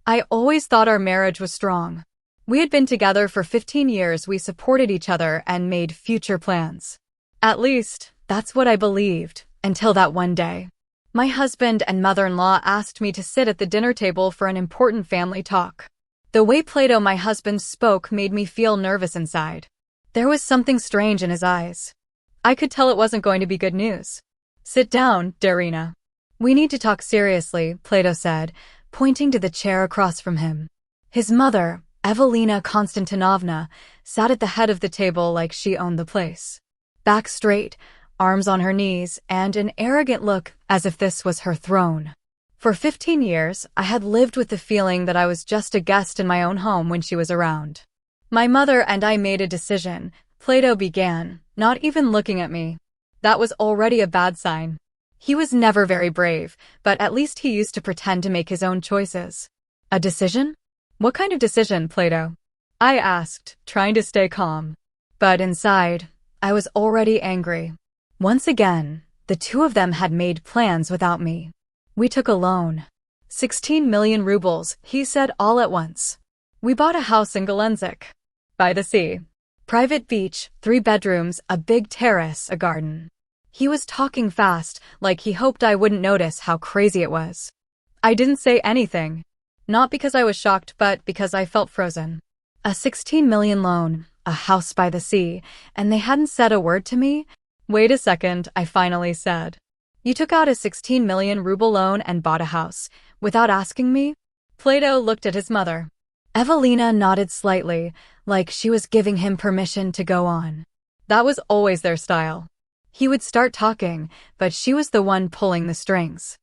I always thought our marriage was strong. We had been together for 15 years, we supported each other and made future plans. At least, that's what I believed, until that one day. My husband and mother-in-law asked me to sit at the dinner table for an important family talk. The way Plato, my husband, spoke made me feel nervous inside. There was something strange in his eyes. I could tell it wasn't going to be good news. "Sit down, Darina. We need to talk seriously," Plato said, pointing to the chair across from him. His mother, Evelina Konstantinovna, sat at the head of the table like she owned the place. Back straight, arms on her knees, and an arrogant look as if this was her throne. For 15 years, I had lived with the feeling that I was just a guest in my own home when she was around. "My mother and I made a decision," Plato began, not even looking at me. That was already a bad sign. He was never very brave, but at least he used to pretend to make his own choices. "A decision? What kind of decision, Plato?" I asked, trying to stay calm. But inside, I was already angry. Once again, the two of them had made plans without me. "We took a loan. 16 million rubles," he said all at once. "We bought a house in Galenzik, by the sea. Private beach, 3 bedrooms, a big terrace, a garden." He was talking fast, like he hoped I wouldn't notice how crazy it was. I didn't say anything. Not because I was shocked, but because I felt frozen. A 16 million loan, a house by the sea, and they hadn't said a word to me? "Wait a second," I finally said. "You took out a 16 million ruble loan and bought a house, without asking me?" Plato looked at his mother. Evelina nodded slightly, like she was giving him permission to go on. That was always their style. He would start talking, but she was the one pulling the strings.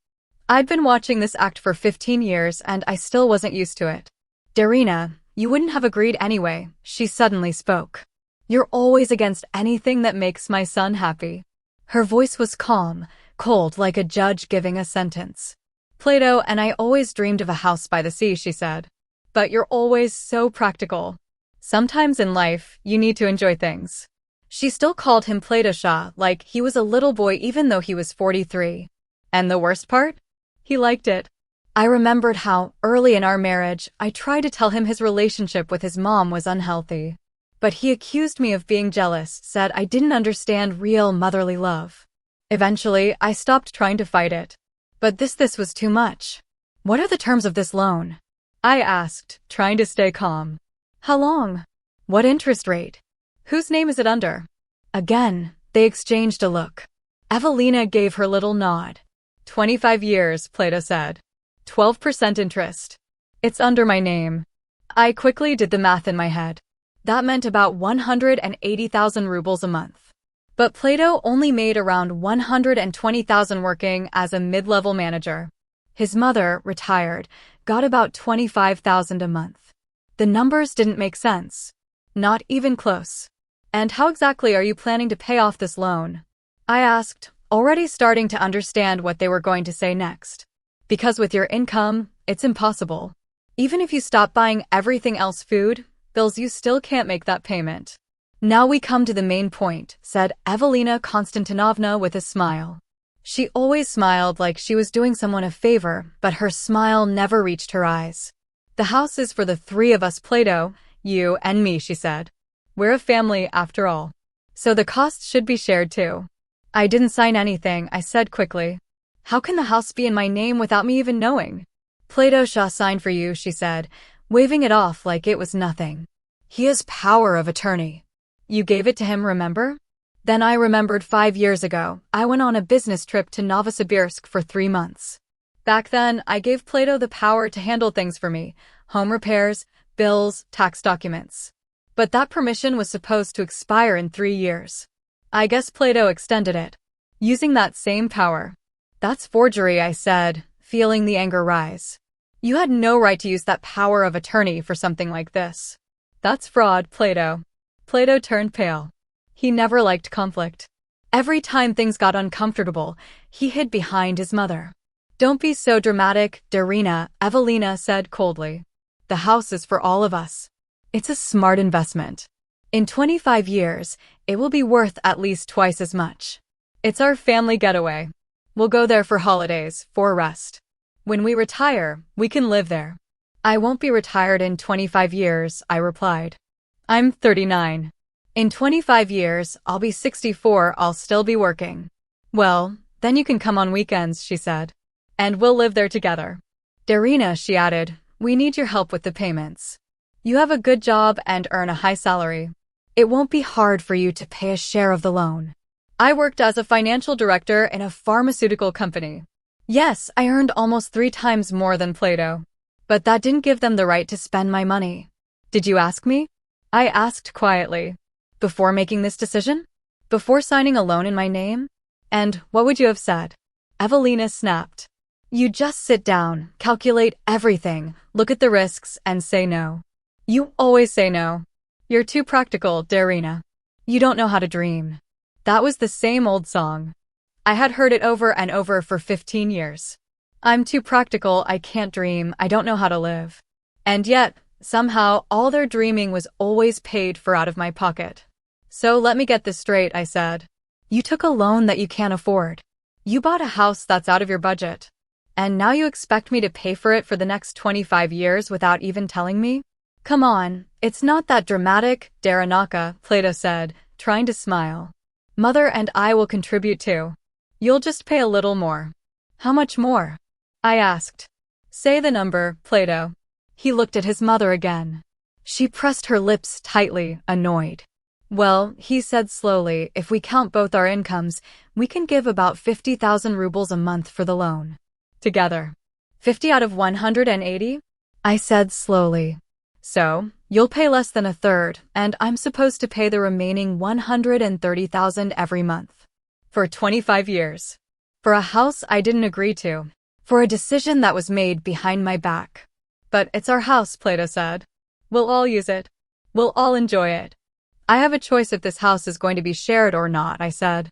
I'd been watching this act for 15 years and I still wasn't used to it. "Darina, you wouldn't have agreed anyway," she suddenly spoke. "You're always against anything that makes my son happy." Her voice was calm, cold, like a judge giving a sentence. "Plato and I always dreamed of a house by the sea," she said. "But you're always so practical. Sometimes in life, you need to enjoy things." She still called him Plato Shah, like he was a little boy even though he was 43. And the worst part? He liked it. I remembered how, early in our marriage, I tried to tell him his relationship with his mom was unhealthy. But he accused me of being jealous, said I didn't understand real motherly love. Eventually, I stopped trying to fight it. But this was too much. "What are the terms of this loan?" I asked, trying to stay calm. "How long? What interest rate? Whose name is it under?" Again, they exchanged a look. Evelina gave her little nod. 25 years, Plato said. 12% interest. It's under my name. I quickly did the math in my head. That meant about 180,000 rubles a month. But Plato only made around 120,000 working as a mid-level manager. His mother, retired, got about 25,000 a month. The numbers didn't make sense. Not even close. "And how exactly are you planning to pay off this loan?" I asked, already starting to understand what they were going to say next. "Because with your income, it's impossible. Even if you stop buying everything else, food, bills, you still can't make that payment." "Now we come to the main point," said Evelina Konstantinovna with a smile. She always smiled like she was doing someone a favor, but her smile never reached her eyes. "The house is for the 3 of us, Plato, you and me," she said. "We're a family after all. So the costs should be shared too." "I didn't sign anything," I said quickly. "How can the house be in my name without me even knowing?" "Plato Shah signed for you," she said, waving it off like it was nothing. "He has power of attorney. You gave it to him, remember?" Then I remembered 5 years ago, I went on a business trip to Novosibirsk for 3 months. Back then, I gave Plato the power to handle things for me, home repairs, bills, tax documents. But that permission was supposed to expire in 3 years. I guess Plato extended it, using that same power. "That's forgery," I said, feeling the anger rise. "You had no right to use that power of attorney for something like this." "That's fraud, Plato." Plato turned pale. He never liked conflict. Every time things got uncomfortable, he hid behind his mother. "Don't be so dramatic, Darina," Evelina said coldly. "The house is for all of us. It's a smart investment. In 25 years, it will be worth at least twice as much. It's our family getaway. We'll go there for holidays, for rest. When we retire, we can live there." I won't be retired in 25 years, I replied. I'm 39. In 25 years, I'll be 64, I'll still be working. Well, then you can come on weekends, she said. And we'll live there together. Darina, she added, we need your help with the payments. You have a good job and earn a high salary. It won't be hard for you to pay a share of the loan. I worked as a financial director in a pharmaceutical company. Yes, I earned almost 3 times more than Plato. But that didn't give them the right to spend my money. Did you ask me? I asked quietly. Before making this decision? Before signing a loan in my name? And what would you have said? Evelina snapped. You just sit down, calculate everything, look at the risks, and say no. You always say no. You're too practical, Darina. You don't know how to dream. That was the same old song. I had heard it over and over for 15 years. I'm too practical, I can't dream, I don't know how to live. And yet, somehow, all their dreaming was always paid for out of my pocket. So let me get this straight, I said. You took a loan that you can't afford. You bought a house that's out of your budget. And now you expect me to pay for it for the next 25 years without even telling me? Come on, it's not that dramatic, Darina, Plato said, trying to smile. Mother and I will contribute too. You'll just pay a little more. How much more? I asked. Say the number, Plato. He looked at his mother again. She pressed her lips tightly, annoyed. Well, he said slowly, if we count both our incomes, we can give about 50,000 rubles a month for the loan. Together. 50 out of 180? I said slowly. So, you'll pay less than a third, and I'm supposed to pay the remaining 130,000 every month. For 25 years. For a house I didn't agree to. For a decision that was made behind my back. But it's our house, Plato said. We'll all use it. We'll all enjoy it. I have a choice if this house is going to be shared or not, I said.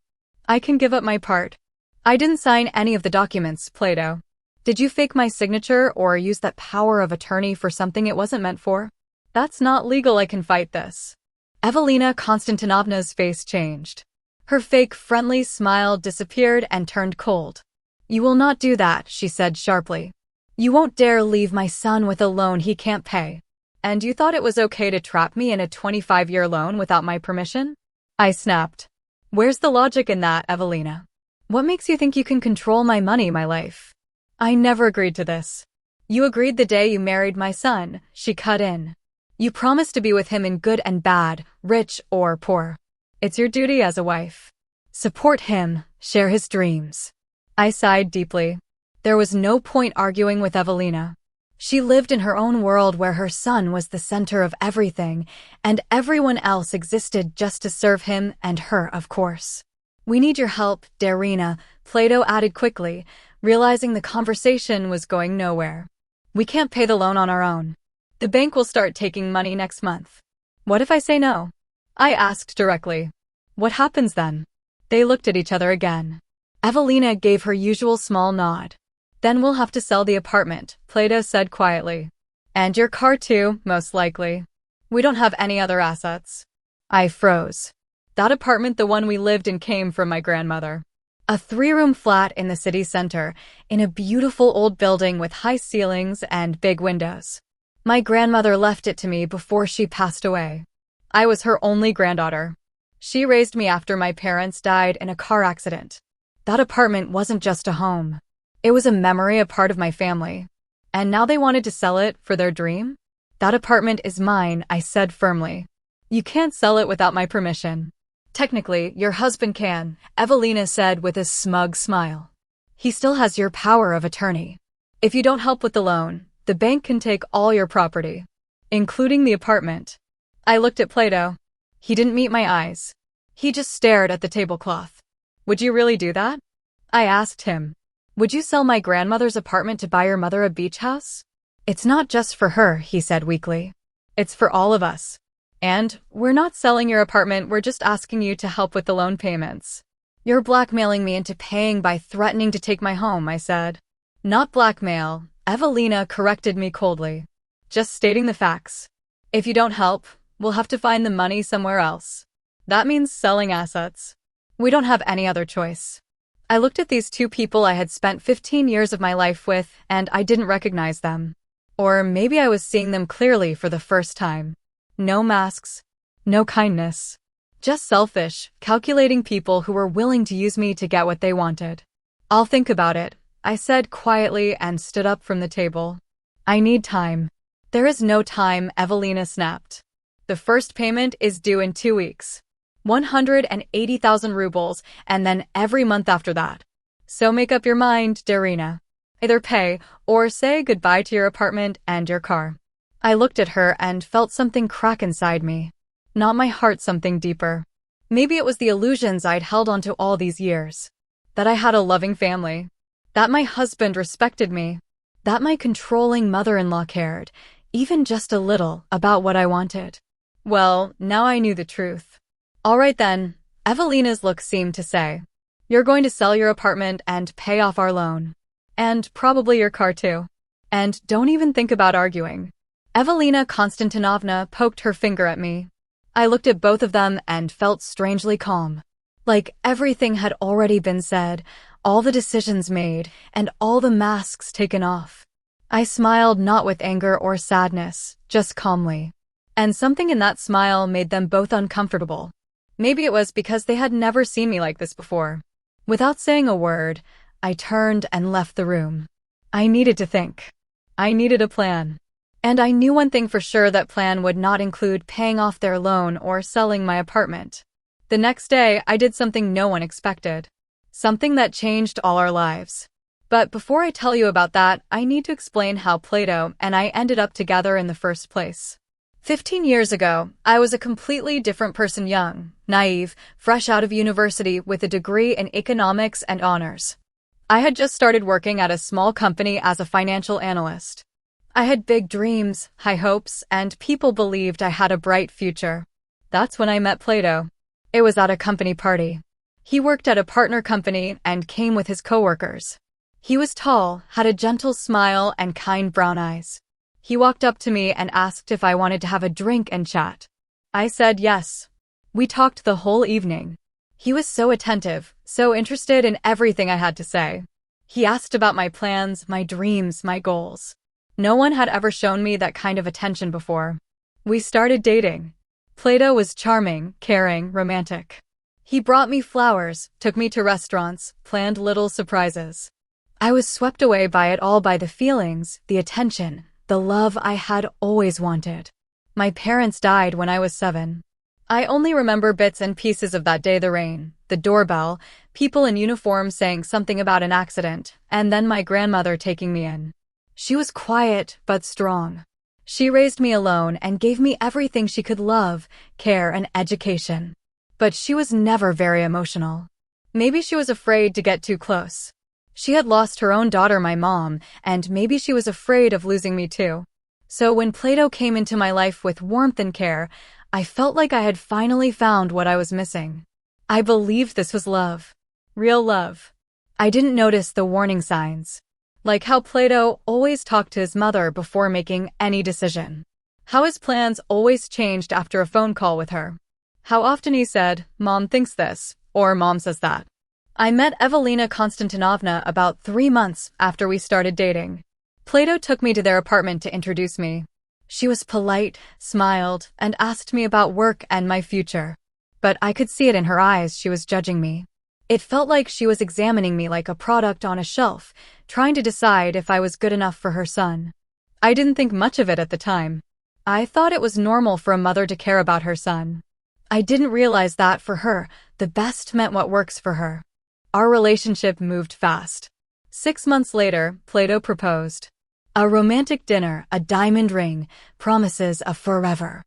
I can give up my part. I didn't sign any of the documents, Plato. Did you fake my signature or use that power of attorney for something it wasn't meant for? That's not legal, I can fight this. Evelina Konstantinovna's face changed. Her fake friendly smile disappeared and turned cold. You will not do that, she said sharply. You won't dare leave my son with a loan he can't pay. And you thought it was okay to trap me in a 25-year loan without my permission? I snapped. Where's the logic in that, Evelina? What makes you think you can control my money, my life? I never agreed to this. You agreed the day you married my son, she cut in. You promised to be with him in good and bad, rich or poor. It's your duty as a wife. Support him, share his dreams. I sighed deeply. There was no point arguing with Evelina. She lived in her own world where her son was the center of everything, and everyone else existed just to serve him and her, of course. We need your help, Darina, Plato added quickly, realizing the conversation was going nowhere. We can't pay the loan on our own. The bank will start taking money next month. What if I say no? I asked directly. What happens then? They looked at each other again. Evelina gave her usual small nod. Then we'll have to sell the apartment, Plato said quietly. And your car too, most likely. We don't have any other assets. I froze. That apartment, the one we lived in, came from my grandmother. A 3-room flat in the city center, in a beautiful old building with high ceilings and big windows. My grandmother left it to me before she passed away. I was her only granddaughter. She raised me after my parents died in a car accident. That apartment wasn't just a home. It was a memory, a part of my family. And now they wanted to sell it for their dream? That apartment is mine, I said firmly. You can't sell it without my permission. Technically, your husband can, Evelina said with a smug smile. He still has your power of attorney. If you don't help with the loan, the bank can take all your property, including the apartment. I looked at Plato. He didn't meet my eyes. He just stared at the tablecloth. Would you really do that? I asked him. Would you sell my grandmother's apartment to buy your mother a beach house? It's not just for her, he said weakly. It's for all of us. And we're not selling your apartment, we're just asking you to help with the loan payments. You're blackmailing me into paying by threatening to take my home, I said. Not blackmail, Evelina corrected me coldly. Just stating the facts. If you don't help, we'll have to find the money somewhere else. That means selling assets. We don't have any other choice. I looked at these two people I had spent 15 years of my life with, and I didn't recognize them. Or maybe I was seeing them clearly for the first time. No masks, no kindness. Just selfish, calculating people who were willing to use me to get what they wanted. I'll think about it, I said quietly and stood up from the table. I need time. There is no time, Evelina snapped. The first payment is due in 2 weeks. 180,000 rubles, and then every month after that. So make up your mind, Darina. Either pay or say goodbye to your apartment and your car. I looked at her and felt something crack inside me. Not my heart, something deeper. Maybe it was the illusions I'd held onto all these years. That I had a loving family. That my husband respected me. That my controlling mother-in-law cared, even just a little, about what I wanted. Well, now I knew the truth. All right then, Evelina's look seemed to say. You're going to sell your apartment and pay off our loan. And probably your car too. And don't even think about arguing. Evelina Konstantinovna poked her finger at me. I looked at both of them and felt strangely calm. Like everything had already been said, all the decisions made, and all the masks taken off. I smiled not with anger or sadness, just calmly. And something in that smile made them both uncomfortable. Maybe it was because they had never seen me like this before. Without saying a word, I turned and left the room. I needed to think. I needed a plan. And I knew one thing for sure, that plan would not include paying off their loan or selling my apartment. The next day, I did something no one expected. Something that changed all our lives. But before I tell you about that, I need to explain how Plato and I ended up together in the first place. 15 years ago, I was a completely different person, young, naive, fresh out of university with a degree in economics and honors. I had just started working at a small company as a financial analyst. I had big dreams, high hopes, and people believed I had a bright future. That's when I met Plato. It was at a company party. He worked at a partner company and came with his coworkers. He was tall, had a gentle smile, and kind brown eyes. He walked up to me and asked if I wanted to have a drink and chat. I said yes. We talked the whole evening. He was so attentive, so interested in everything I had to say. He asked about my plans, my dreams, my goals. No one had ever shown me that kind of attention before. We started dating. Plato was charming, caring, romantic. He brought me flowers, took me to restaurants, planned little surprises. I was swept away by it all, by the feelings, the attention, the love I had always wanted. My parents died when I was 7. I only remember bits and pieces of that day: the rain, the doorbell, people in uniform saying something about an accident, and then my grandmother taking me in. She was quiet but strong. She raised me alone and gave me everything she could: love, care, and education. But she was never very emotional. Maybe she was afraid to get too close. She had lost her own daughter, my mom, and maybe she was afraid of losing me too. So when Plato came into my life with warmth and care, I felt like I had finally found what I was missing. I believed this was love. Real love. I didn't notice the warning signs. Like how Plato always talked to his mother before making any decision. How his plans always changed after a phone call with her. How often he said, "Mom thinks this," or "Mom says that." I met Evelina Konstantinovna about 3 months after we started dating. Plato took me to their apartment to introduce me. She was polite, smiled, and asked me about work and my future. But I could see it in her eyes, she was judging me. It felt like she was examining me like a product on a shelf, trying to decide if I was good enough for her son. I didn't think much of it at the time. I thought it was normal for a mother to care about her son. I didn't realize that for her, the best meant what works for her. Our relationship moved fast. 6 months later, Plato proposed. A romantic dinner, a diamond ring, promises of forever.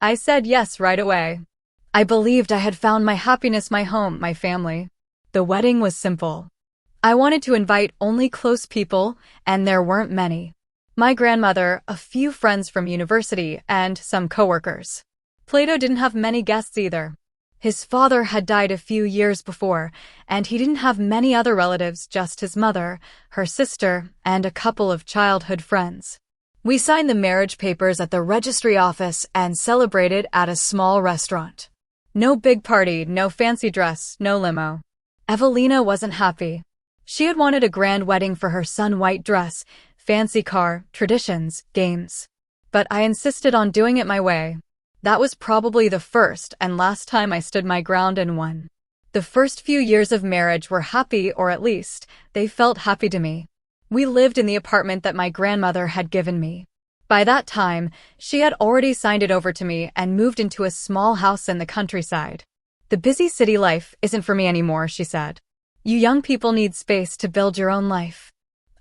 I said yes right away. I believed I had found my happiness, my home, my family. The wedding was simple. I wanted to invite only close people, and there weren't many. My grandmother, a few friends from university, and some coworkers. Plato didn't have many guests either. His father had died a few years before, and he didn't have many other relatives, just his mother, her sister, and a couple of childhood friends. We signed the marriage papers at the registry office and celebrated at a small restaurant. No big party, no fancy dress, no limo. Evelina wasn't happy. She had wanted a grand wedding for her son, white dress, Fancy car, traditions, games. But I insisted on doing it my way. That was probably the first and last time I stood my ground and won. The first few years of marriage were happy, or at least, they felt happy to me. We lived in the apartment that my grandmother had given me. By that time, she had already signed it over to me and moved into a small house in the countryside. The busy city life isn't for me anymore, she said. You young people need space to build your own life.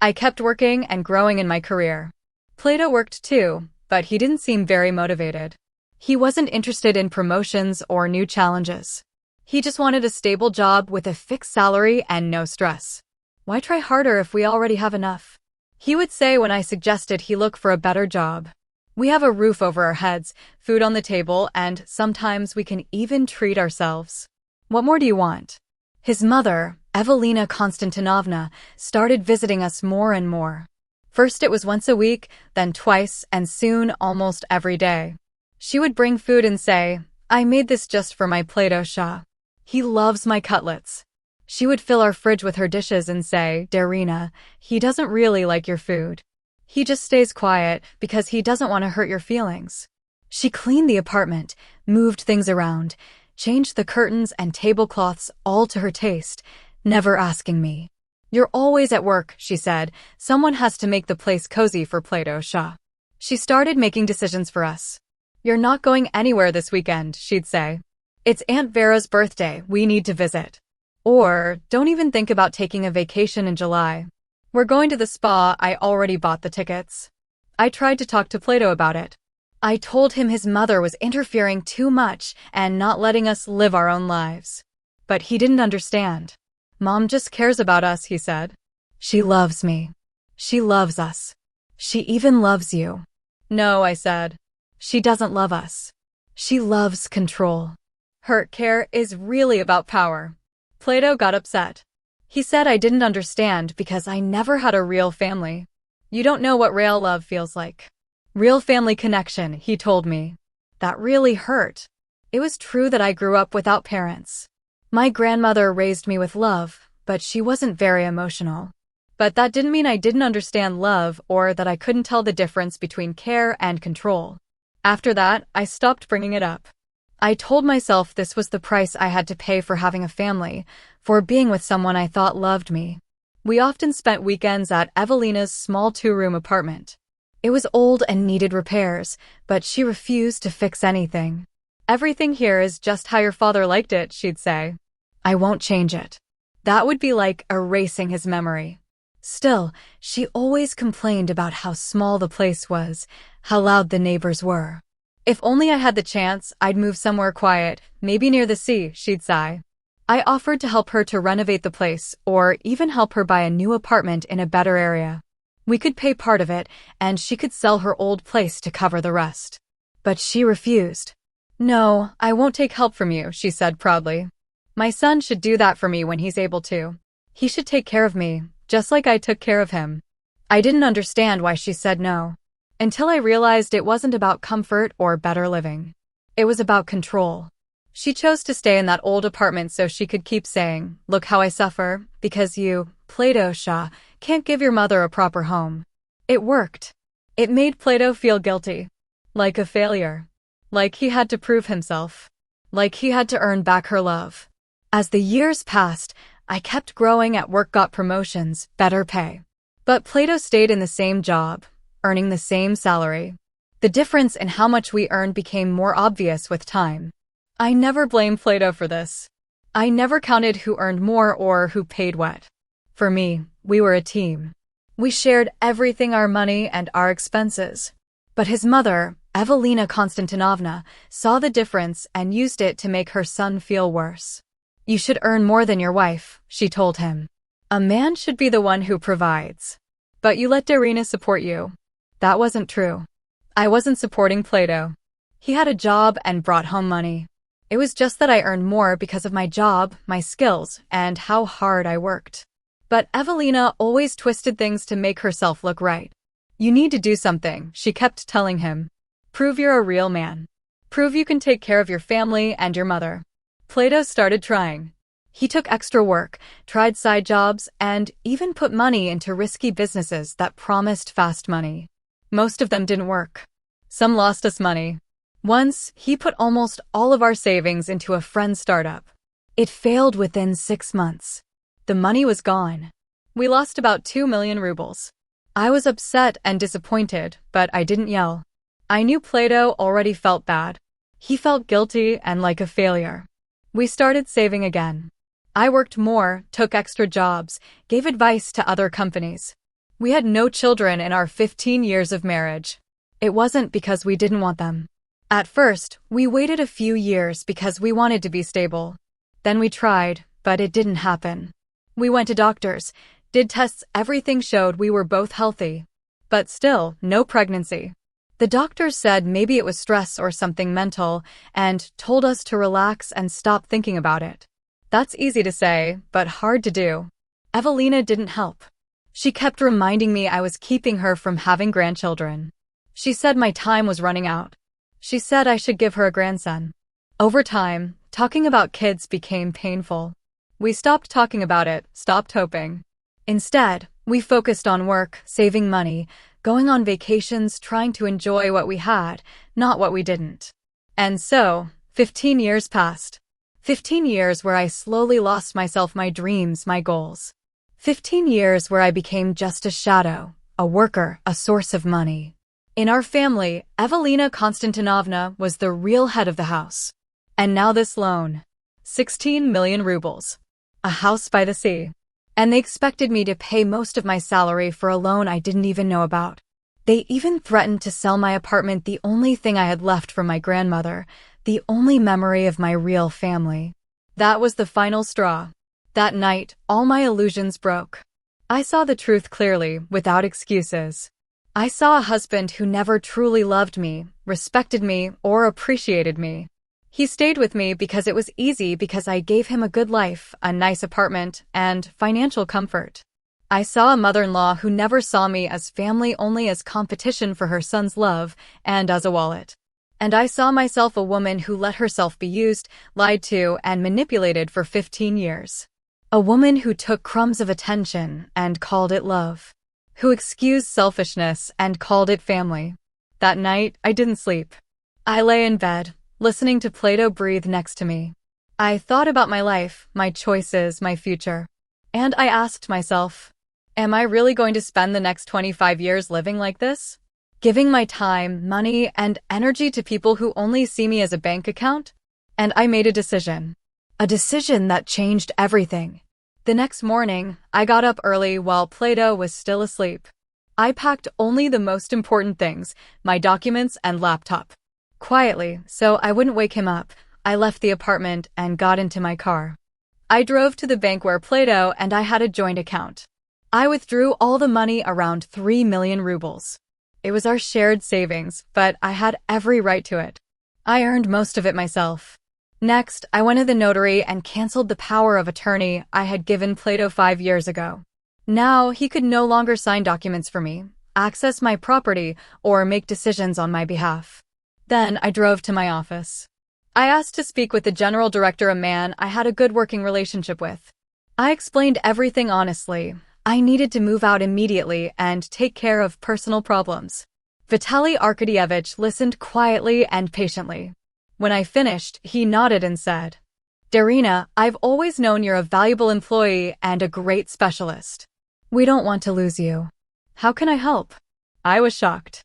I kept working and growing in my career. Plato worked too, but he didn't seem very motivated. He wasn't interested in promotions or new challenges. He just wanted a stable job with a fixed salary and no stress. Why try harder if we already have enough? He would say when I suggested he look for a better job. We have a roof over our heads, food on the table, and sometimes we can even treat ourselves. What more do you want? His mother, Evelina Konstantinovna, started visiting us more and more. First it was once a week, then twice, and soon almost every day. She would bring food and say, I made this just for my Plato Shah. He loves my cutlets. She would fill our fridge with her dishes and say, Darina, he doesn't really like your food. He just stays quiet because he doesn't want to hurt your feelings. She cleaned the apartment, moved things around, changed the curtains and tablecloths all to her taste, never asking me. You're always at work, she said. Someone has to make the place cozy for Plato Shah. She started making decisions for us. You're not going anywhere this weekend, she'd say. It's Aunt Vera's birthday, we need to visit. Or, don't even think about taking a vacation in July. We're going to the spa, I already bought the tickets. I tried to talk to Plato about it. I told him his mother was interfering too much and not letting us live our own lives. But he didn't understand. Mom just cares about us, he said. She loves me. She loves us. She even loves you. No, I said. She doesn't love us. She loves control. Her care is really about power. Plato got upset. He said I didn't understand because I never had a real family. You don't know what real love feels like. Real family connection, he told me. That really hurt. It was true that I grew up without parents. My grandmother raised me with love, but she wasn't very emotional. But that didn't mean I didn't understand love or that I couldn't tell the difference between care and control. After that, I stopped bringing it up. I told myself this was the price I had to pay for having a family, for being with someone I thought loved me. We often spent weekends at Evelina's small 2-room apartment. It was old and needed repairs, but she refused to fix anything. Everything here is just how your father liked it, she'd say. I won't change it. That would be like erasing his memory. Still, she always complained about how small the place was, how loud the neighbors were. If only I had the chance, I'd move somewhere quiet, maybe near the sea, she'd sigh. I offered to help her to renovate the place, or even help her buy a new apartment in a better area. We could pay part of it, and she could sell her old place to cover the rest. But she refused. No, I won't take help from you, she said proudly. My son should do that for me when he's able to. He should take care of me, just like I took care of him. I didn't understand why she said no. Until I realized it wasn't about comfort or better living. It was about control. She chose to stay in that old apartment so she could keep saying, look how I suffer, because you, Plato Shah, can't give your mother a proper home. It worked. It made Plato feel guilty. Like a failure. Like he had to prove himself. Like he had to earn back her love. As the years passed, I kept growing at work, got promotions, better pay. But Plato stayed in the same job, earning the same salary. The difference in how much we earned became more obvious with time. I never blamed Plato for this. I never counted who earned more or who paid what. For me, we were a team. We shared everything, our money and our expenses. But his mother, Evelina Konstantinovna, saw the difference and used it to make her son feel worse. You should earn more than your wife, she told him. A man should be the one who provides. But you let Darina support you. That wasn't true. I wasn't supporting Plato. He had a job and brought home money. It was just that I earned more because of my job, my skills, and how hard I worked. But Evelina always twisted things to make herself look right. You need to do something, she kept telling him. Prove you're a real man. Prove you can take care of your family and your mother. Plato started trying. He took extra work, tried side jobs, and even put money into risky businesses that promised fast money. Most of them didn't work. Some lost us money. Once, he put almost all of our savings into a friend's startup. It failed within 6 months. The money was gone. We lost about 2 million rubles. I was upset and disappointed, but I didn't yell. I knew Plato already felt bad. He felt guilty and like a failure. We started saving again. I worked more, took extra jobs, gave advice to other companies. We had no children in our 15 years of marriage. It wasn't because we didn't want them. At first, we waited a few years because we wanted to be stable. Then we tried, but it didn't happen. We went to doctors, did tests, everything showed we were both healthy. But still, no pregnancy. The doctors said maybe it was stress or something mental, and told us to relax and stop thinking about it. That's easy to say, but hard to do. Evelina didn't help. She kept reminding me I was keeping her from having grandchildren. She said my time was running out. She said I should give her a grandson. Over time, talking about kids became painful. We stopped talking about it, stopped hoping. Instead, we focused on work, saving money, going on vacations, trying to enjoy what we had, not what we didn't. And so, 15 years passed. 15 years where I slowly lost myself, my dreams, my goals. 15 years where I became just a shadow, a worker, a source of money. In our family, Evelina Konstantinovna was the real head of the house. And now this loan. 16 million rubles. A house by the sea. And they expected me to pay most of my salary for a loan I didn't even know about. They even threatened to sell my apartment, the only thing I had left from my grandmother, the only memory of my real family. That was the final straw. That night, all my illusions broke. I saw the truth clearly, without excuses. I saw a husband who never truly loved me, respected me, or appreciated me. He stayed with me because it was easy, because I gave him a good life, a nice apartment, and financial comfort. I saw a mother-in-law who never saw me as family, only as competition for her son's love, and as a wallet. And I saw myself a woman who let herself be used, lied to, and manipulated for 15 years. A woman who took crumbs of attention and called it love. Who excused selfishness and called it family. That night, I didn't sleep. I lay in bed, listening to Plato breathe next to me. I thought about my life, my choices, my future. And I asked myself, am I really going to spend the next 25 years living like this? Giving my time, money, and energy to people who only see me as a bank account? And I made a decision. A decision that changed everything. The next morning, I got up early while Plato was still asleep. I packed only the most important things, my documents and laptop. Quietly, so I wouldn't wake him up, I left the apartment and got into my car. I drove to the bank where Plato and I had a joint account. I withdrew all the money, around 3 million rubles. It was our shared savings, but I had every right to it. I earned most of it myself. Next, I went to the notary and canceled the power of attorney I had given Plato 5 years ago. Now, he could no longer sign documents for me, access my property, or make decisions on my behalf. Then I drove to my office. I asked to speak with the general director, a man I had a good working relationship with. I explained everything honestly. I needed to move out immediately and take care of personal problems. Vitaly Arkadyevich listened quietly and patiently. When I finished, he nodded and said, Darina, I've always known you're a valuable employee and a great specialist. We don't want to lose you. How can I help? I was shocked.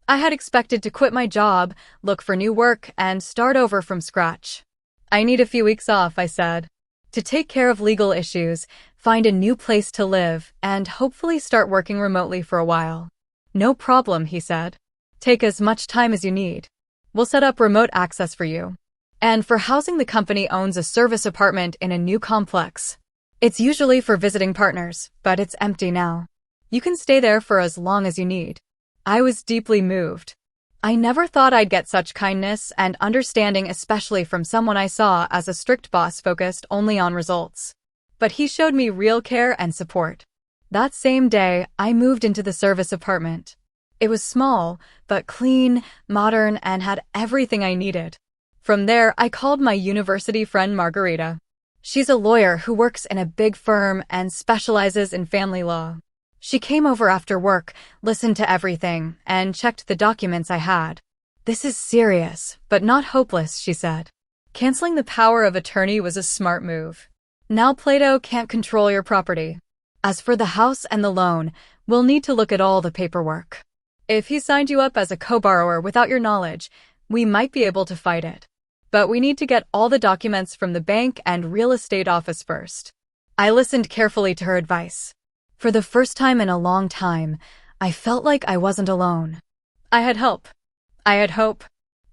I had expected to quit my job, look for new work, and start over from scratch. I need a few weeks off, I said, to take care of legal issues, find a new place to live, and hopefully start working remotely for a while. No problem, he said. Take as much time as you need. We'll set up remote access for you. And for housing, the company owns a service apartment in a new complex. It's usually for visiting partners, but it's empty now. You can stay there for as long as you need. I was deeply moved. I never thought I'd get such kindness and understanding, especially from someone I saw as a strict boss focused only on results. But he showed me real care and support. That same day, I moved into the service apartment. It was small, but clean, modern, and had everything I needed. From there, I called my university friend Margarita. She's a lawyer who works in a big firm and specializes in family law. She came over after work, listened to everything, and checked the documents I had. This is serious, but not hopeless, she said. Canceling the power of attorney was a smart move. Now Plato can't control your property. As for the house and the loan, we'll need to look at all the paperwork. If he signed you up as a co-borrower without your knowledge, we might be able to fight it. But we need to get all the documents from the bank and real estate office first. I listened carefully to her advice. For the first time in a long time, I felt like I wasn't alone. I had help. I had hope.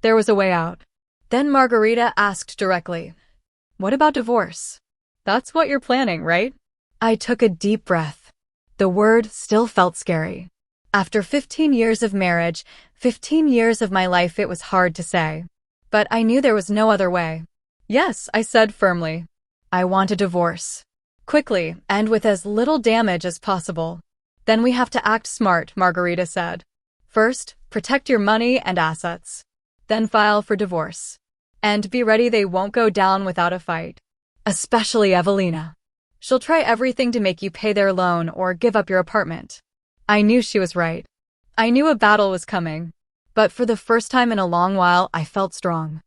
There was a way out. Then Margarita asked directly, "What about divorce? That's what you're planning, right?" I took a deep breath. The word still felt scary. After 15 years of marriage, 15 years of my life, it was hard to say. But I knew there was no other way. "Yes," I said firmly. "I want a divorce. Quickly, and with as little damage as possible." "Then we have to act smart," Margarita said. "First, protect your money and assets. Then file for divorce. And be ready, they won't go down without a fight. Especially Evelina. She'll try everything to make you pay their loan or give up your apartment." I knew she was right. I knew a battle was coming. But for the first time in a long while, I felt strong.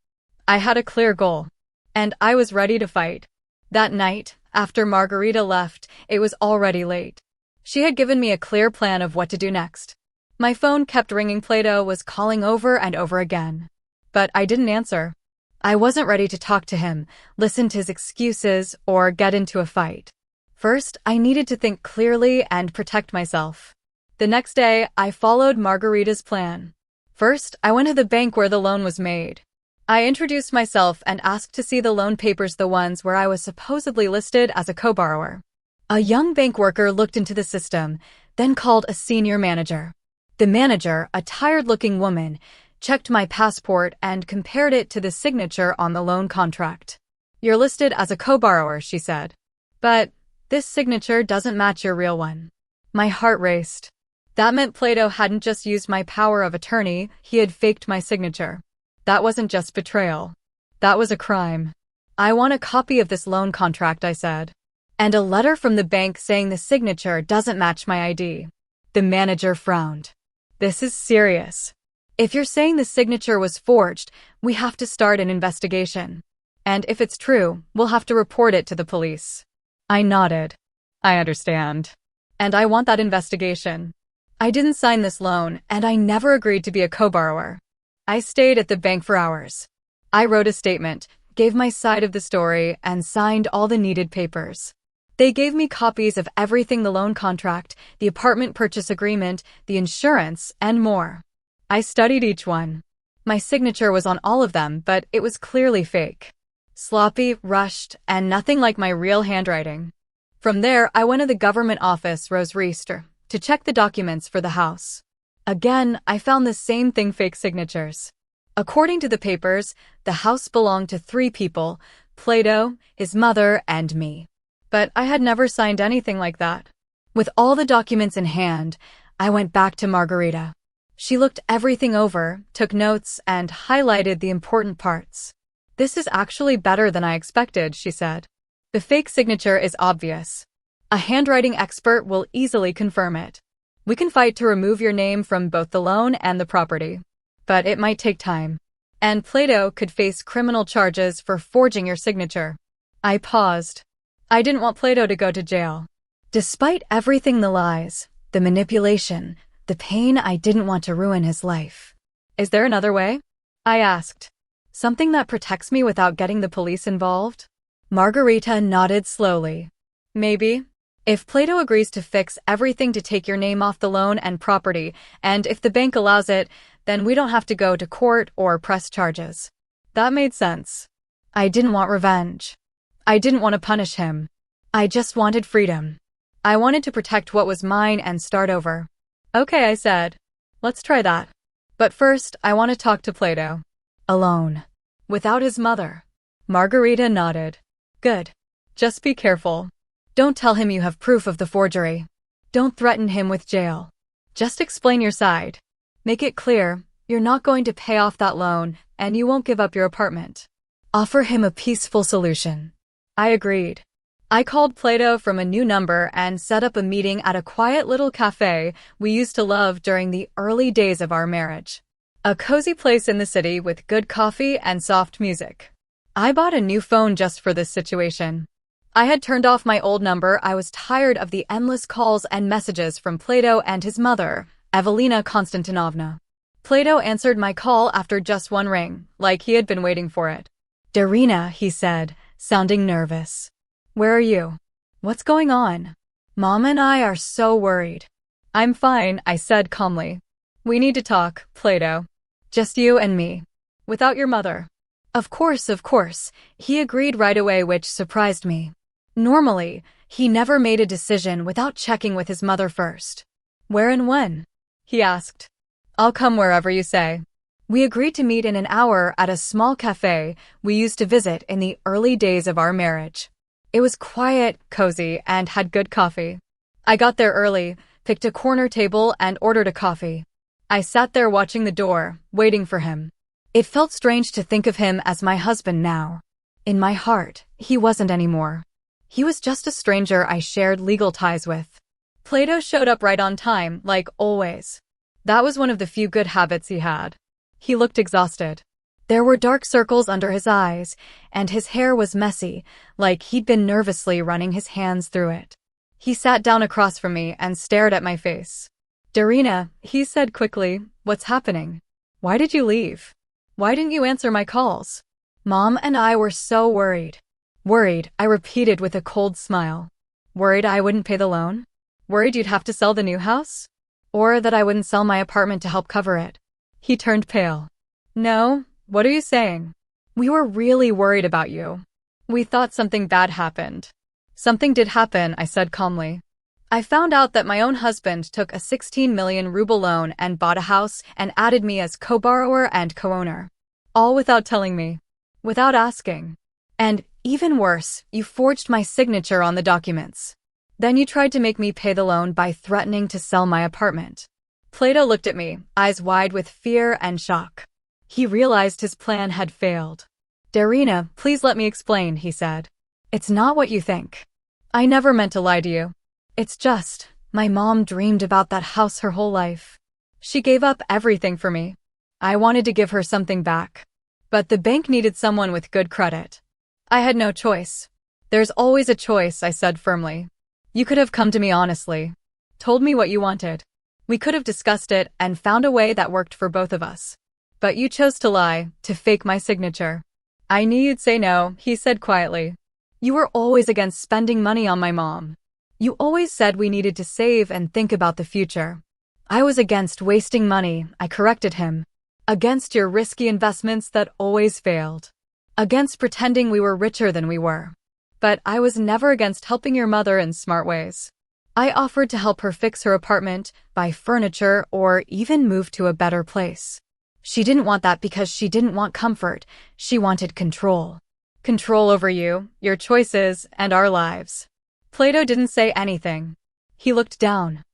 I had a clear goal. And I was ready to fight. That night, after Margarita left, it was already late. She had given me a clear plan of what to do next. My phone kept ringing. Plato was calling over and over again. But I didn't answer. I wasn't ready to talk to him, listen to his excuses, or get into a fight. First, I needed to think clearly and protect myself. The next day, I followed Margarita's plan. First, I went to the bank where the loan was made. I introduced myself and asked to see the loan papers, the ones where I was supposedly listed as a co-borrower. A young bank worker looked into the system, then called a senior manager. The manager, a tired-looking woman, checked my passport and compared it to the signature on the loan contract. "You're listed as a co-borrower," she said. "But this signature doesn't match your real one." My heart raced. That meant Plato hadn't just used my power of attorney, he had faked my signature. That wasn't just betrayal. That was a crime. "I want a copy of this loan contract," I said. "And a letter from the bank saying the signature doesn't match my ID." The manager frowned. "This is serious. If you're saying the signature was forged, we have to start an investigation. And if it's true, we'll have to report it to the police." I nodded. "I understand. And I want that investigation. I didn't sign this loan, and I never agreed to be a co-borrower." I stayed at the bank for hours. I wrote a statement, gave my side of the story, and signed all the needed papers. They gave me copies of everything: the loan contract, the apartment purchase agreement, the insurance, and more. I studied each one. My signature was on all of them, but it was clearly fake. Sloppy, rushed, and nothing like my real handwriting. From there, I went to the government office, Rose Reister, to check the documents for the house. Again, I found the same thing: fake signatures. According to the papers, the house belonged to 3 people: Plato, his mother, and me. But I had never signed anything like that. With all the documents in hand, I went back to Margarita. She looked everything over, took notes, and highlighted the important parts. "This is actually better than I expected," she said. "The fake signature is obvious. A handwriting expert will easily confirm it. We can fight to remove your name from both the loan and the property. But it might take time. And Plato could face criminal charges for forging your signature." I paused. I didn't want Plato to go to jail. Despite everything: the lies, the manipulation, the pain, I didn't want to ruin his life. "Is there another way?" I asked. "Something that protects me without getting the police involved?" Margarita nodded slowly. "Maybe. If Plato agrees to fix everything to take your name off the loan and property, and if the bank allows it, then we don't have to go to court or press charges." That made sense. I didn't want revenge. I didn't want to punish him. I just wanted freedom. I wanted to protect what was mine and start over. "Okay," I said. "Let's try that. But first, I want to talk to Plato." "Alone. Without his mother." Margarita nodded. "Good. Just be careful. Don't tell him you have proof of the forgery. Don't threaten him with jail. Just explain your side. Make it clear you're not going to pay off that loan and you won't give up your apartment. Offer him a peaceful solution. I agreed. I called Plato from a new number and set up a meeting at a quiet little cafe we used to love during the early days of our marriage. A cozy place in the city with good coffee and soft music. I bought a new phone just for this situation. I had turned off my old number. I was tired of the endless calls and messages from Plato and his mother, Evelina Konstantinovna. Plato answered my call after just one ring, like he had been waiting for it. "Darina," he said, sounding nervous. "Where are you? What's going on? Mom and I are so worried." "I'm fine," I said calmly. "We need to talk, Plato. Just you and me. Without your mother." Of course, he agreed right away, which surprised me. Normally, he never made a decision without checking with his mother first. "Where and when?" he asked. "I'll come wherever you say." We agreed to meet in an hour at a small cafe we used to visit in the early days of our marriage. It was quiet, cozy, and had good coffee. I got there early, picked a corner table, and ordered a coffee. I sat there watching the door, waiting for him. It felt strange to think of him as my husband now. In my heart, he wasn't anymore. He was just a stranger I shared legal ties with. Plato showed up right on time, like always. That was one of the few good habits he had. He looked exhausted. There were dark circles under his eyes, and his hair was messy, like he'd been nervously running his hands through it. He sat down across from me and stared at my face. "Darina," he said quickly, "what's happening? Why did you leave? Why didn't you answer my calls?" "Mom and I were so worried." "Worried," I repeated with a cold smile. "Worried I wouldn't pay the loan? Worried you'd have to sell the new house? Or that I wouldn't sell my apartment to help cover it?" He turned pale. "No, what are you saying? We were really worried about you. We thought something bad happened." "Something did happen," I said calmly. "I found out that my own husband took a 16 million ruble loan and bought a house and added me as co-borrower and co-owner. All without telling me. Without asking. And, even worse, you forged my signature on the documents. Then you tried to make me pay the loan by threatening to sell my apartment." Plato looked at me, eyes wide with fear and shock. He realized his plan had failed. "Darina, please let me explain," he said. "It's not what you think. I never meant to lie to you. It's just, my mom dreamed about that house her whole life. She gave up everything for me. I wanted to give her something back. But the bank needed someone with good credit. I had no choice." "There's always a choice," I said firmly. "You could have come to me honestly. Told me what you wanted. We could have discussed it and found a way that worked for both of us. But you chose to lie, to fake my signature." "I knew you'd say no," he said quietly. "You were always against spending money on my mom. You always said we needed to save and think about the future. I was against wasting money," I corrected him. "Against your risky investments that always failed. Against pretending we were richer than we were. But I was never against helping your mother in smart ways. I offered to help her fix her apartment, buy furniture, or even move to a better place. She didn't want that because she didn't want comfort. She wanted control. Control over you, your choices, and our lives." Plato didn't say anything. He looked down.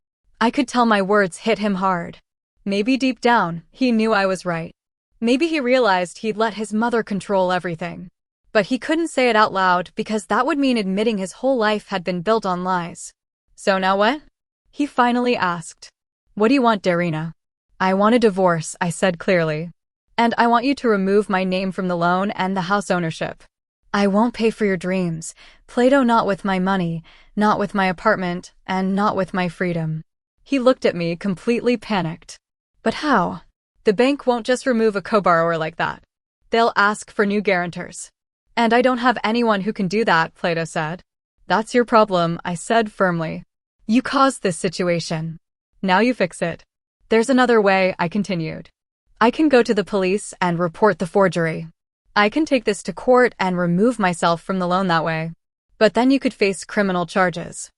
I could tell my words hit him hard. Maybe deep down, he knew I was right. Maybe he realized he'd let his mother control everything. But he couldn't say it out loud because that would mean admitting his whole life had been built on lies. "So now what?" he finally asked. "What do you want, Darina?" "I want a divorce," I said clearly. "And I want you to remove my name from the loan and the house ownership." "I won't pay for your dreams, Plato, not with my money, not with my apartment, and not with my freedom." He looked at me completely panicked. "But how? The bank won't just remove a co-borrower like that. They'll ask for new guarantors. And I don't have anyone who can do that," Plato said. "That's your problem," I said firmly. "You caused this situation. Now you fix it." "There's another way," I continued. "I can go to the police and report the forgery. I can take this to court and remove myself from the loan that way. But then you could face criminal charges."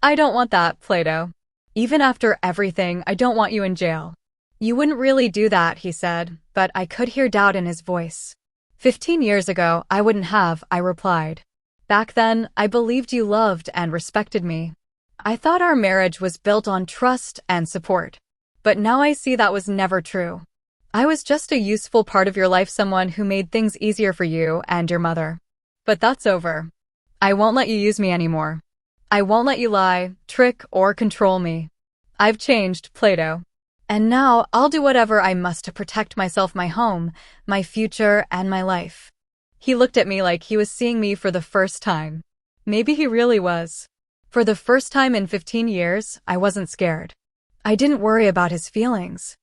"I don't want that, Plato. Even after everything, I don't want you in jail." "You wouldn't really do that," he said, but I could hear doubt in his voice. 15 years ago, I wouldn't have, I replied. Back then, I believed you loved and respected me. I thought our marriage was built on trust and support. But now I see that was never true. I was just a useful part of your life, someone who made things easier for you and your mother. But that's over. I won't let you use me anymore. I won't let you lie, trick, or control me. I've changed, Plato. And now I'll do whatever I must to protect myself, my home, my future, and my life. He looked at me like he was seeing me for the first time. Maybe he really was. For the first time in 15 years, I wasn't scared. I didn't worry about his feelings.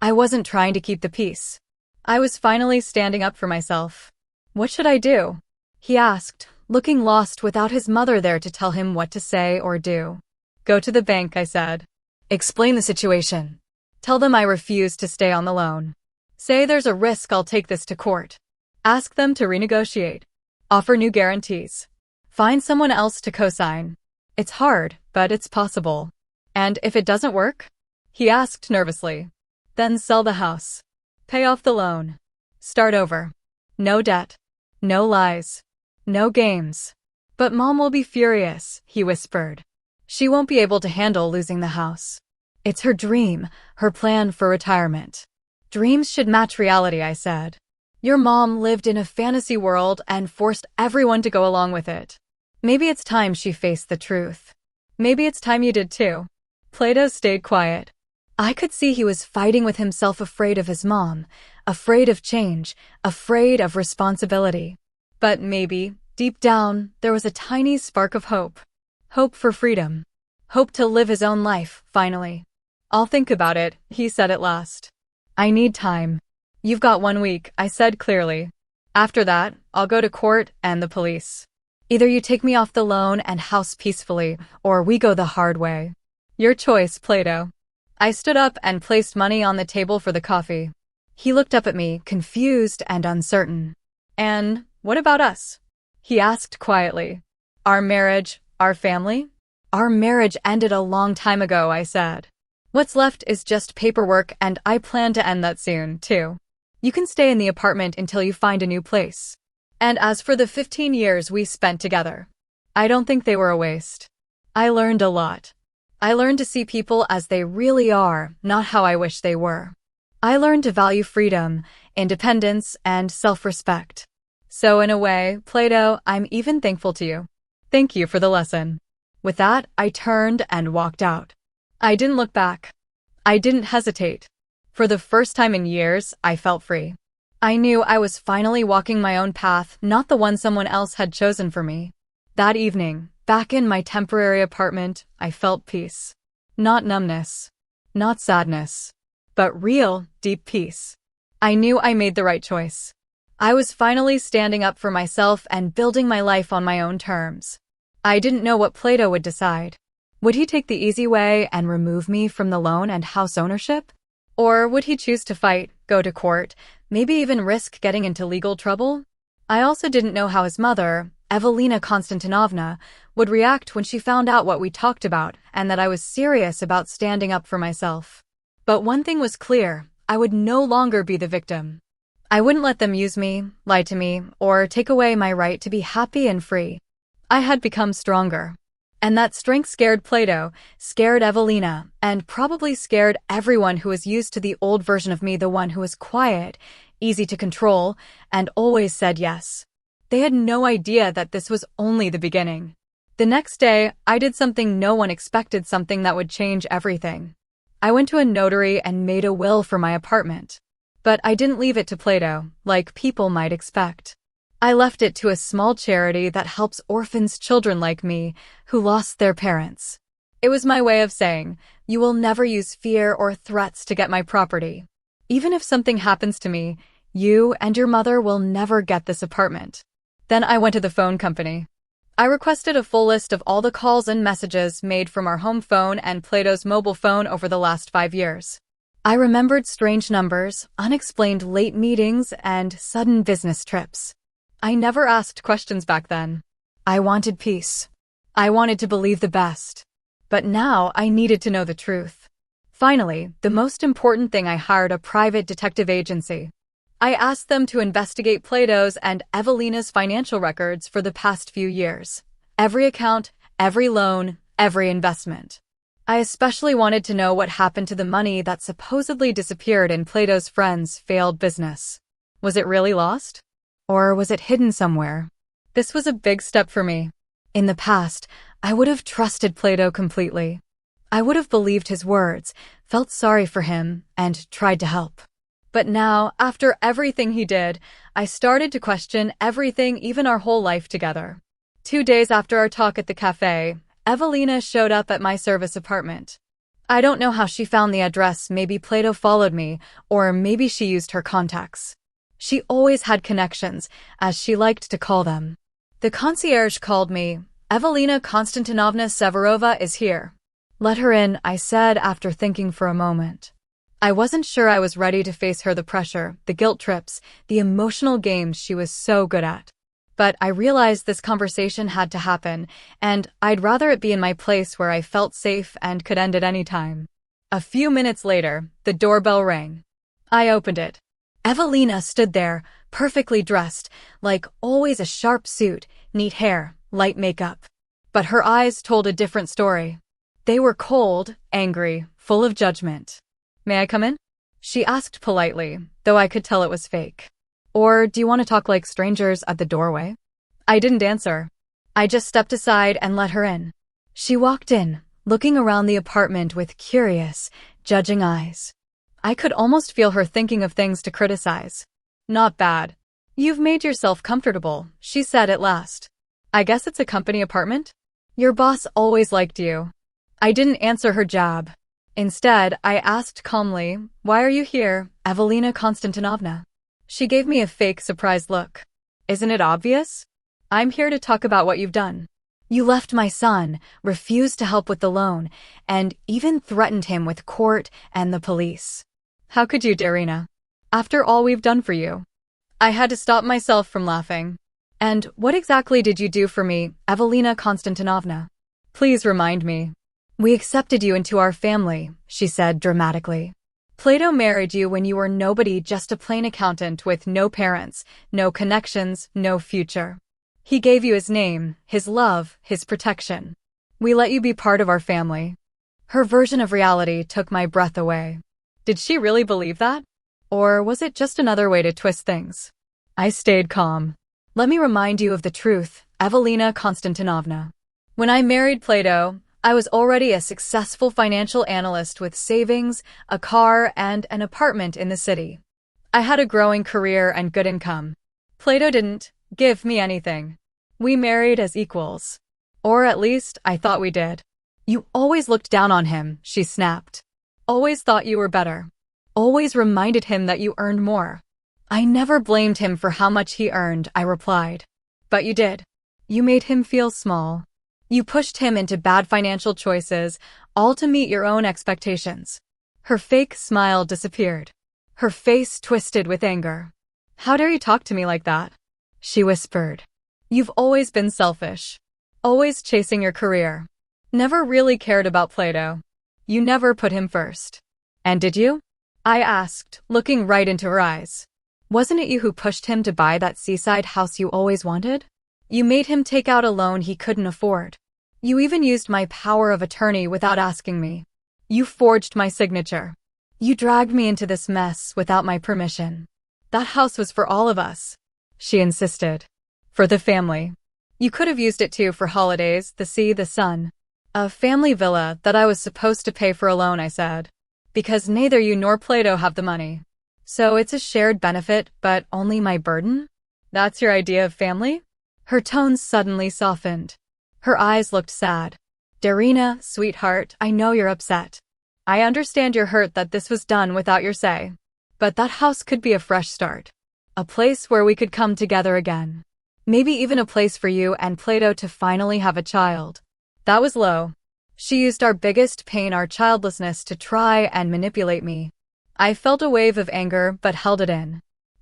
I wasn't trying to keep the peace. I was finally standing up for myself. What should I do? He asked, looking lost without his mother there to tell him what to say or do. Go to the bank, I said. Explain the situation. Tell them I refuse to stay on the loan. Say there's a risk I'll take this to court. Ask them to renegotiate. Offer new guarantees. Find someone else to co-sign. It's hard, but it's possible. And if it doesn't work? He asked nervously. Then sell the house. Pay off the loan. Start over. No debt. No lies. No games. But Mom will be furious, he whispered. She won't be able to handle losing the house. It's her dream, her plan for retirement. Dreams should match reality, I said. Your mom lived in a fantasy world and forced everyone to go along with it. Maybe it's time she faced the truth. Maybe it's time you did too. Plato stayed quiet. I could see he was fighting with himself, afraid of his mom, afraid of change, afraid of responsibility. But maybe, deep down, there was a tiny spark of hope. Hope for freedom. Hope to live his own life, finally. I'll think about it, he said at last. I need time. You've got 1 week, I said clearly. After that, I'll go to court and the police. Either you take me off the loan and house peacefully, or we go the hard way. Your choice, Plato. I stood up and placed money on the table for the coffee. He looked up at me, confused and uncertain. And what about us? He asked quietly. Our marriage, our family? Our marriage ended a long time ago, I said. What's left is just paperwork, and I plan to end that soon, too. You can stay in the apartment until you find a new place. And as for the 15 years we spent together, I don't think they were a waste. I learned a lot. I learned to see people as they really are, not how I wish they were. I learned to value freedom, independence, and self-respect. So in a way, Plato, I'm even thankful to you. Thank you for the lesson. With that, I turned and walked out. I didn't look back. I didn't hesitate. For the first time in years, I felt free. I knew I was finally walking my own path, not the one someone else had chosen for me. That evening, back in my temporary apartment, I felt peace. Not numbness. Not sadness. But real, deep peace. I knew I made the right choice. I was finally standing up for myself and building my life on my own terms. I didn't know what Plato would decide. Would he take the easy way and remove me from the loan and house ownership? Or would he choose to fight, go to court, maybe even risk getting into legal trouble? I also didn't know how his mother, Evelina Konstantinovna, would react when she found out what we talked about and that I was serious about standing up for myself. But one thing was clear, I would no longer be the victim. I wouldn't let them use me, lie to me, or take away my right to be happy and free. I had become stronger. And that strength scared Plato, scared Evelina, and probably scared everyone who was used to the old version of me, the one who was quiet, easy to control, and always said yes. They had no idea that this was only the beginning. The next day, I did something no one expected, something that would change everything. I went to a notary and made a will for my apartment. But I didn't leave it to Plato, like people might expect. I left it to a small charity that helps orphans, children like me, who lost their parents. It was my way of saying, you will never use fear or threats to get my property. Even if something happens to me, you and your mother will never get this apartment. Then I went to the phone company. I requested a full list of all the calls and messages made from our home phone and Plato's mobile phone over the last 5 years. I remembered strange numbers, unexplained late meetings, and sudden business trips. I never asked questions back then. I wanted peace. I wanted to believe the best. But now I needed to know the truth. Finally, the most important thing, I hired a private detective agency. I asked them to investigate Plato's and Evelina's financial records for the past few years. Every account, every loan, every investment. I especially wanted to know what happened to the money that supposedly disappeared in Plato's friend's failed business. Was it really lost? Or was it hidden somewhere? This was a big step for me. In the past, I would have trusted Plato completely. I would have believed his words, felt sorry for him, and tried to help. But now, after everything he did, I started to question everything, even our whole life together. 2 days after our talk at the cafe, Evelina showed up at my service apartment. I don't know how she found the address. Maybe Plato followed me, or maybe she used her contacts. She always had connections, as she liked to call them. The concierge called me. Evelina Konstantinovna Severova is here. Let her in, I said after thinking for a moment. I wasn't sure I was ready to face her, the pressure, the guilt trips, the emotional games she was so good at. But I realized this conversation had to happen, and I'd rather it be in my place where I felt safe and could end at any time. A few minutes later, the doorbell rang. I opened it. Evelina stood there, perfectly dressed, like always, a sharp suit, neat hair, light makeup. But her eyes told a different story. They were cold, angry, full of judgment. May I come in? She asked politely, though I could tell it was fake. Or do you want to talk like strangers at the doorway? I didn't answer. I just stepped aside and let her in. She walked in, looking around the apartment with curious, judging eyes. I could almost feel her thinking of things to criticize. Not bad. You've made yourself comfortable, she said at last. I guess it's a company apartment? Your boss always liked you. I didn't answer her jab. Instead, I asked calmly, why are you here, Evelina Konstantinovna? She gave me a fake surprised look. Isn't it obvious? I'm here to talk about what you've done. You left my son, refused to help with the loan, and even threatened him with court and the police. How could you, Darina? After all we've done for you. I had to stop myself from laughing. And what exactly did you do for me, Evelina Konstantinovna? Please remind me. We accepted you into our family, she said dramatically. Plato married you when you were nobody, just a plain accountant with no parents, no connections, no future. He gave you his name, his love, his protection. We let you be part of our family. Her version of reality took my breath away. Did she really believe that? Or was it just another way to twist things? I stayed calm. Let me remind you of the truth, Evelina Konstantinovna. When I married Plato, I was already a successful financial analyst with savings, a car, and an apartment in the city. I had a growing career and good income. Plato didn't give me anything. We married as equals. Or at least, I thought we did. You always looked down on him, she snapped. Always thought you were better. Always reminded him that you earned more. I never blamed him for how much he earned, I replied. But you did. You made him feel small. You pushed him into bad financial choices, all to meet your own expectations. Her fake smile disappeared. Her face twisted with anger. How dare you talk to me like that? She whispered. You've always been selfish. Always chasing your career. Never really cared about Plato. You never put him first. And did you? I asked, looking right into her eyes. Wasn't it you who pushed him to buy that seaside house you always wanted? You made him take out a loan he couldn't afford. You even used my power of attorney without asking me. You forged my signature. You dragged me into this mess without my permission. That house was for all of us, she insisted. For the family. You could have used it too for holidays, the sea, the sun. A family villa that I was supposed to pay for alone, I said. Because neither you nor Plato have the money. So it's a shared benefit, but only my burden? That's your idea of family? Her tones suddenly softened. Her eyes looked sad. Darina, sweetheart, I know you're upset. I understand you're hurt that this was done without your say. But that house could be a fresh start. A place where we could come together again. Maybe even a place for you and Plato to finally have a child. That was low. She used our biggest pain, our childlessness, to try and manipulate me. I felt a wave of anger but held it in.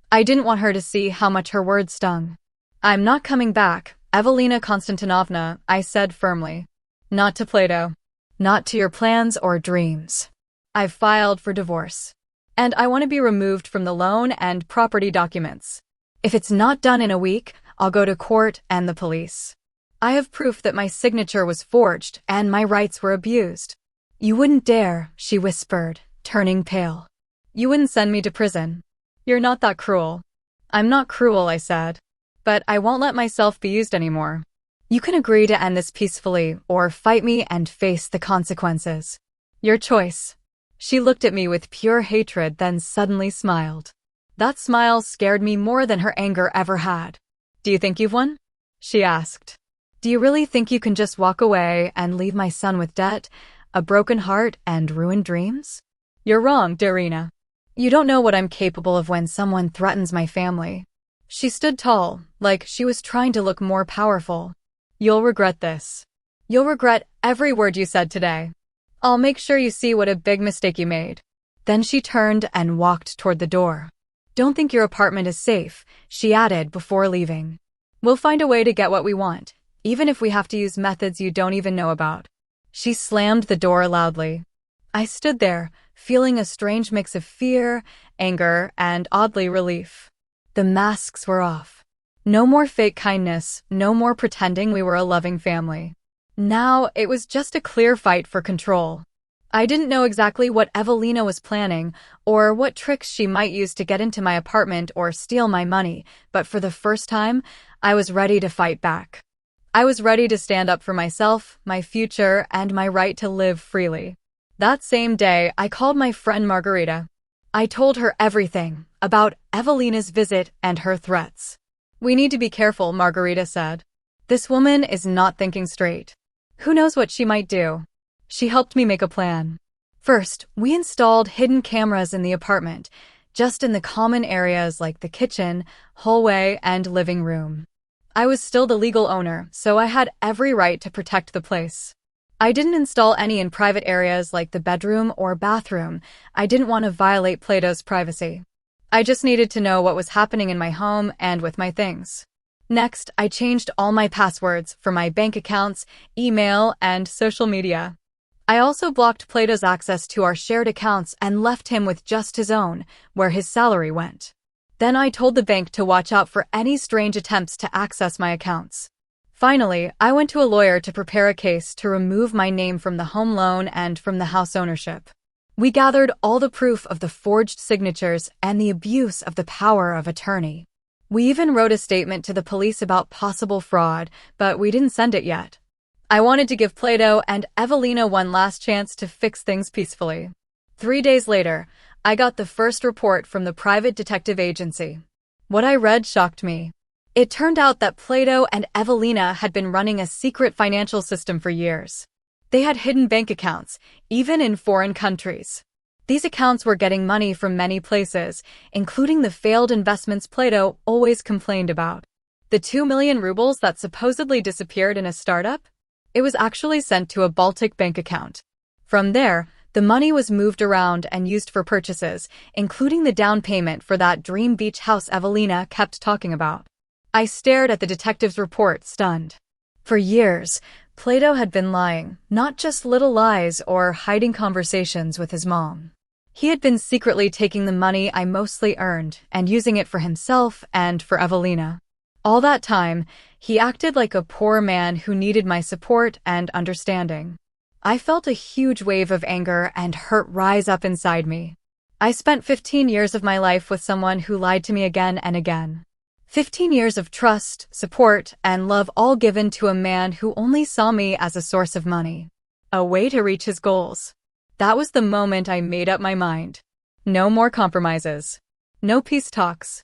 I didn't want her to see how much her words stung. I'm not coming back, Evelina Konstantinovna, I said firmly. Not to Plato. Not to your plans or dreams. I've filed for divorce. And I want to be removed from the loan and property documents. If it's not done in a week, I'll go to court and the police. I have proof that my signature was forged and my rights were abused. You wouldn't dare, she whispered, turning pale. You wouldn't send me to prison. You're not that cruel. I'm not cruel, I said. But I won't let myself be used anymore. You can agree to end this peacefully or fight me and face the consequences. Your choice. She looked at me with pure hatred, then suddenly smiled. That smile scared me more than her anger ever had. Do you think you've won? She asked. Do you really think you can just walk away and leave my son with debt, a broken heart, and ruined dreams? You're wrong, Darina. You don't know what I'm capable of when someone threatens my family. She stood tall, like she was trying to look more powerful. You'll regret this. You'll regret every word you said today. I'll make sure you see what a big mistake you made. Then she turned and walked toward the door. Don't think your apartment is safe, she added before leaving. We'll find a way to get what we want, even if we have to use methods you don't even know about. She slammed the door loudly. I stood there, feeling a strange mix of fear, anger, and oddly relief. The masks were off. No more fake kindness, no more pretending we were a loving family. Now, it was just a clear fight for control. I didn't know exactly what Evelina was planning, or what tricks she might use to get into my apartment or steal my money, but for the first time, I was ready to fight back. I was ready to stand up for myself, my future, and my right to live freely. That same day, I called my friend Margarita. I told her everything about Evelina's visit and her threats. We need to be careful, Margarita said. This woman is not thinking straight. Who knows what she might do? She helped me make a plan. First, we installed hidden cameras in the apartment, just in the common areas like the kitchen, hallway, and living room. I was still the legal owner, so I had every right to protect the place. I didn't install any in private areas like the bedroom or bathroom. I didn't want to violate Plato's privacy. I just needed to know what was happening in my home and with my things. Next, I changed all my passwords for my bank accounts, email, and social media. I also blocked Plato's access to our shared accounts and left him with just his own, where his salary went. Then I told the bank to watch out for any strange attempts to access my accounts. Finally, I went to a lawyer to prepare a case to remove my name from the home loan and from the house ownership. We gathered all the proof of the forged signatures and the abuse of the power of attorney. We even wrote a statement to the police about possible fraud, but we didn't send it yet. I wanted to give Plato and Evelina one last chance to fix things peacefully. 3 days later, I got the first report from the private detective agency. What I read shocked me. It turned out that Plato and Evelina had been running a secret financial system for years. They had hidden bank accounts, even in foreign countries. These accounts were getting money from many places, including the failed investments Plato always complained about. The 2 million rubles that supposedly disappeared in a startup? It was actually sent to a Baltic bank account. From there, the money was moved around and used for purchases, including the down payment for that dream beach house Evelina kept talking about. I stared at the detective's report, stunned. For years, Plato had been lying, not just little lies or hiding conversations with his mom. He had been secretly taking the money I mostly earned and using it for himself and for Evelina. All that time, he acted like a poor man who needed my support and understanding. I felt a huge wave of anger and hurt rise up inside me. I spent 15 years of my life with someone who lied to me again and again. 15 years of trust, support, and love, all given to a man who only saw me as a source of money. A way to reach his goals. That was the moment I made up my mind. No more compromises. No peace talks.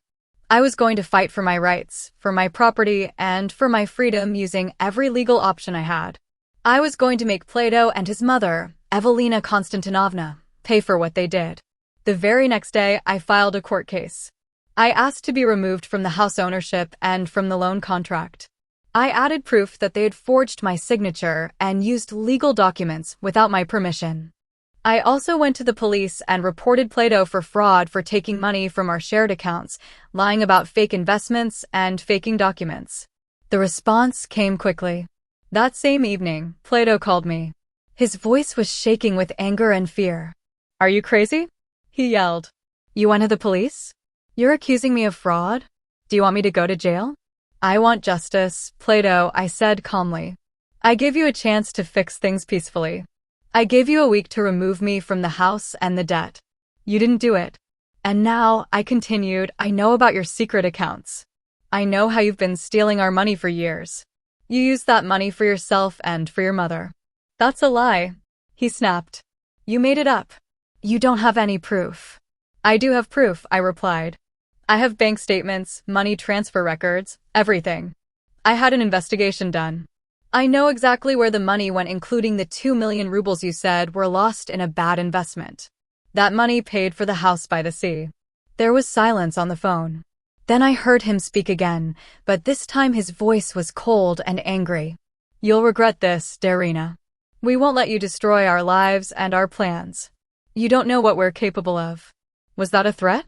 I was going to fight for my rights, for my property, and for my freedom using every legal option I had. I was going to make Plato and his mother, Evelina Konstantinovna, pay for what they did. The very next day, I filed a court case. I asked to be removed from the house ownership and from the loan contract. I added proof that they had forged my signature and used legal documents without my permission. I also went to the police and reported Plato for fraud for taking money from our shared accounts, lying about fake investments, and faking documents. The response came quickly. That same evening, Plato called me. His voice was shaking with anger and fear. "Are you crazy?" he yelled. "You went to the police? You're accusing me of fraud? Do you want me to go to jail?" "I want justice, Plato," I said calmly. "I gave you a chance to fix things peacefully. I gave you a week to remove me from the house and the debt. You didn't do it. And now," I continued, "I know about your secret accounts. I know how you've been stealing our money for years. You used that money for yourself and for your mother. That's a lie, he snapped. You made it up. You don't have any proof. I do have proof, I replied. I have bank statements, money transfer records, everything. I had an investigation done. I know exactly where the money went, including the 2 million rubles you said were lost in a bad investment. That money paid for the house by the sea. There was silence on the phone. Then I heard him speak again, but this time his voice was cold and angry. You'll regret this, Darina. We won't let you destroy our lives and our plans. You don't know what we're capable of. Was that a threat?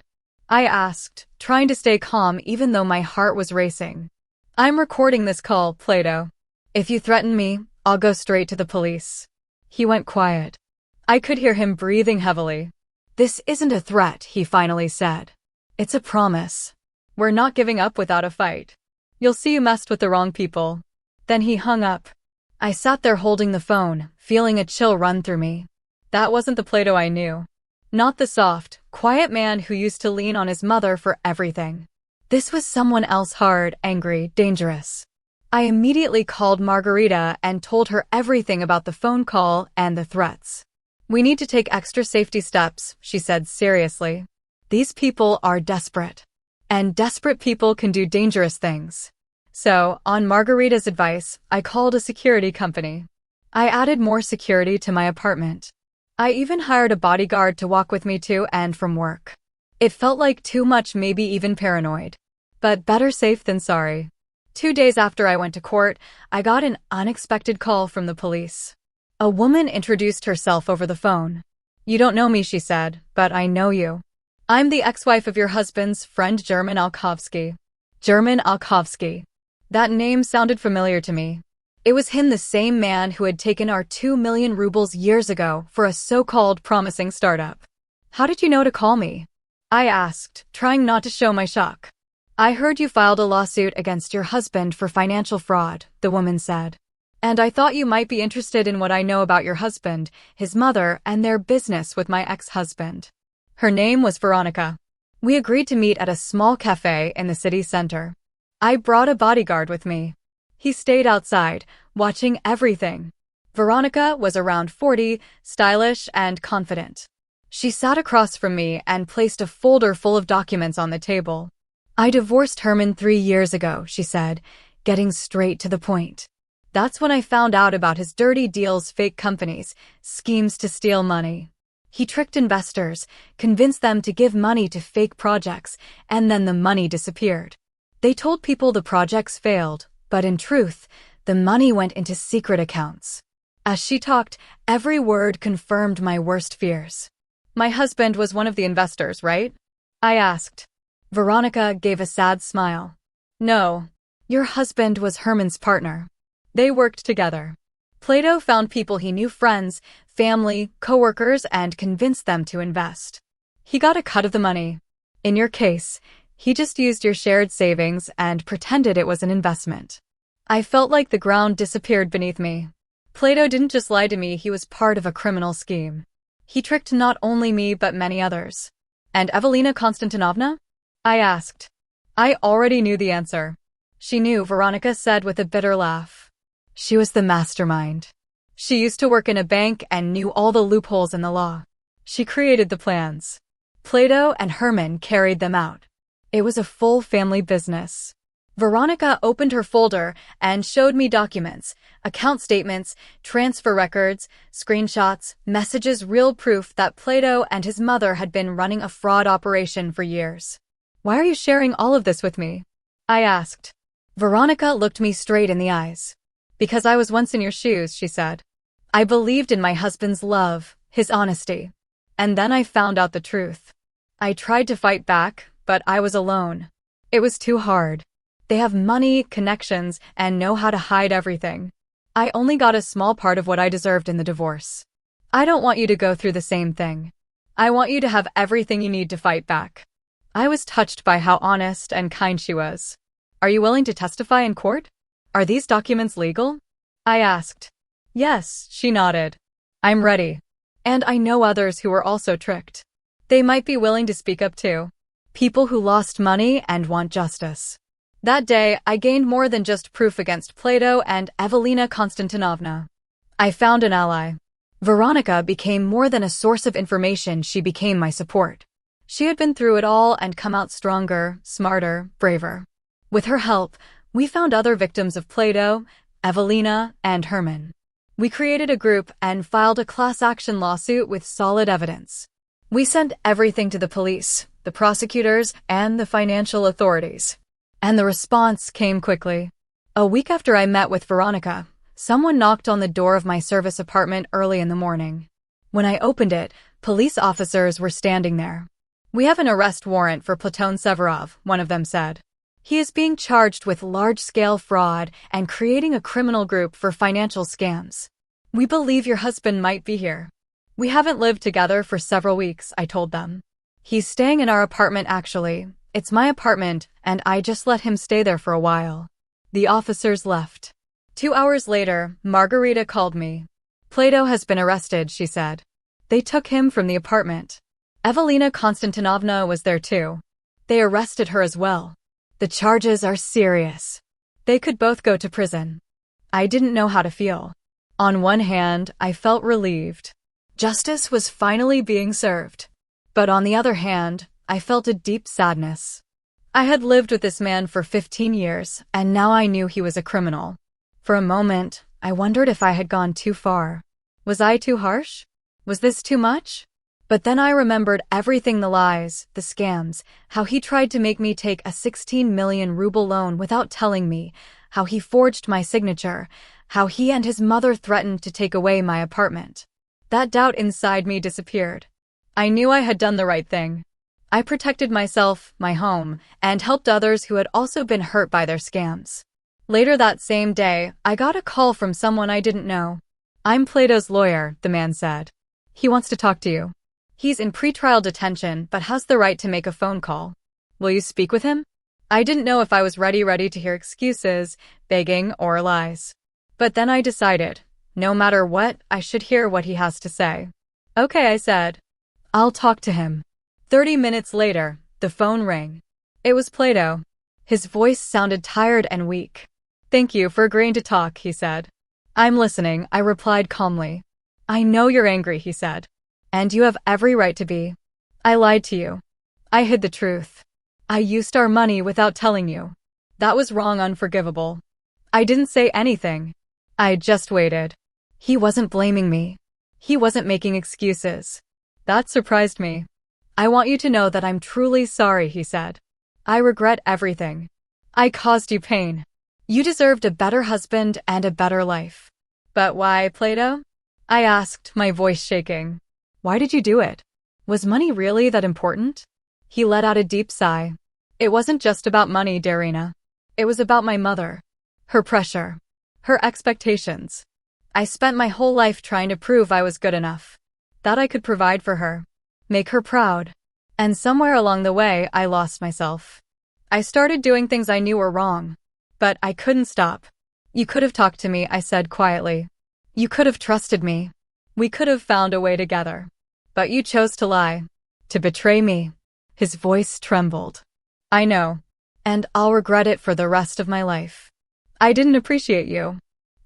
I asked, trying to stay calm even though my heart was racing. I'm recording this call, Plato. If you threaten me, I'll go straight to the police. He went quiet. I could hear him breathing heavily. This isn't a threat, he finally said. It's a promise. We're not giving up without a fight. You'll see you messed with the wrong people. Then he hung up. I sat there holding the phone, feeling a chill run through me. That wasn't the Plato I knew. Not the soft, quiet man who used to lean on his mother for everything. This was someone else, hard, angry, dangerous. I immediately called Margarita and told her everything about the phone call and the threats. We need to take extra safety steps, she said seriously. These people are desperate. And desperate people can do dangerous things. So, on Margarita's advice, I called a security company. I added more security to my apartment. I even hired a bodyguard to walk with me to and from work. It felt like too much, maybe even paranoid. But better safe than sorry. 2 days after I went to court, I got an unexpected call from the police. A woman introduced herself over the phone. You don't know me, she said, but I know you. I'm the ex-wife of your husband's friend, German Alkovsky. German Alkovsky. That name sounded familiar to me. It was him, the same man who had taken our 2 million rubles years ago for a so-called promising startup. How did you know to call me? I asked, trying not to show my shock. I heard you filed a lawsuit against your husband for financial fraud, the woman said. And I thought you might be interested in what I know about your husband, his mother, and their business with my ex-husband. Her name was Veronica. We agreed to meet at a small cafe in the city center. I brought a bodyguard with me. He stayed outside, watching everything. Veronica was around 40, stylish and confident. She sat across from me and placed a folder full of documents on the table. I divorced Herman 3 years ago, she said, getting straight to the point. That's when I found out about his dirty deals, fake companies, schemes to steal money. He tricked investors, convinced them to give money to fake projects, and then the money disappeared. They told people the projects failed, but in truth, the money went into secret accounts. As she talked, every word confirmed my worst fears. My husband was one of the investors, right? I asked. Veronica gave a sad smile. No, your husband was Herman's partner. They worked together. Plato found people he knew, friends, family, coworkers, and convinced them to invest. He got a cut of the money. In your case, he just used your shared savings and pretended it was an investment. I felt like the ground disappeared beneath me. Plato didn't just lie to me, he was part of a criminal scheme. He tricked not only me but many others. And Evelina Konstantinovna? I asked. I already knew the answer. She knew, Veronica said with a bitter laugh. She was the mastermind. She used to work in a bank and knew all the loopholes in the law. She created the plans. Plato and Herman carried them out. It was a full family business. Veronica opened her folder and showed me documents, account statements, transfer records, screenshots, messages, real proof that Plato and his mother had been running a fraud operation for years. Why are you sharing all of this with me? I asked. Veronica looked me straight in the eyes. Because I was once in your shoes, she said. I believed in my husband's love, his honesty. And then I found out the truth. I tried to fight back, but I was alone. It was too hard. They have money, connections, and know how to hide everything. I only got a small part of what I deserved in the divorce. I don't want you to go through the same thing. I want you to have everything you need to fight back. I was touched by how honest and kind she was. Are you willing to testify in court? Are these documents legal? I asked. Yes, she nodded. I'm ready. And I know others who were also tricked. They might be willing to speak up too. People who lost money and want justice. That day, I gained more than just proof against Plato and Evelina Konstantinovna. I found an ally. Veronica became more than a source of information, she became my support. She had been through it all and come out stronger, smarter, braver. With her help, we found other victims of Plato, Evelina, and Herman. We created a group and filed a class action lawsuit with solid evidence. We sent everything to the police, the prosecutors, and the financial authorities. And the response came quickly. A week after I met with Veronica, someone knocked on the door of my service apartment early in the morning. When I opened it, police officers were standing there. "We have an arrest warrant for Platon Severov," one of them said. "He is being charged with large-scale fraud and creating a criminal group for financial scams. We believe your husband might be here." "We haven't lived together for several weeks," I told them. "He's staying in our apartment actually. It's my apartment, and I just let him stay there for a while." The officers left. 2 hours later, Margarita called me. "Plato has been arrested," she said. "They took him from the apartment." Evelina Konstantinovna was there too. They arrested her as well. The charges are serious. They could both go to prison. I didn't know how to feel. On one hand, I felt relieved. Justice was finally being served. But on the other hand, I felt a deep sadness. I had lived with this man for 15 years, and now I knew he was a criminal. For a moment, I wondered if I had gone too far. Was I too harsh? Was this too much? But then I remembered everything, the lies, the scams, how he tried to make me take a 16 million ruble loan without telling me, how he forged my signature, how he and his mother threatened to take away my apartment. That doubt inside me disappeared. I knew I had done the right thing. I protected myself, my home, and helped others who had also been hurt by their scams. Later that same day, I got a call from someone I didn't know. "I'm Plato's lawyer," the man said. "He wants to talk to you. He's in pretrial detention but has the right to make a phone call. Will you speak with him?" I didn't know if I was ready to hear excuses, begging, or lies. But then I decided, no matter what, I should hear what he has to say. "Okay," I said. "I'll talk to him." 30 minutes later, the phone rang. It was Plato. His voice sounded tired and weak. "Thank you for agreeing to talk," he said. "I'm listening," I replied calmly. "I know you're angry," he said. "And you have every right to be. I lied to you. I hid the truth. I used our money without telling you. That was wrong, unforgivable. I didn't say anything. I just waited." He wasn't blaming me. He wasn't making excuses. That surprised me. "I want you to know that I'm truly sorry," he said. "I regret everything. I caused you pain. You deserved a better husband and a better life." "But why, Plato?" I asked, my voice shaking. "Why did you do it? Was money really that important?" He let out a deep sigh. "It wasn't just about money, Darina. It was about my mother. Her pressure. Her expectations. I spent my whole life trying to prove I was good enough. That I could provide for her. Make her proud. And somewhere along the way, I lost myself. I started doing things I knew were wrong. But I couldn't stop. You could have talked to me," I said quietly. "You could have trusted me. We could have found a way together. But you chose to lie. To betray me." His voice trembled. "I know. And I'll regret it for the rest of my life. I didn't appreciate you.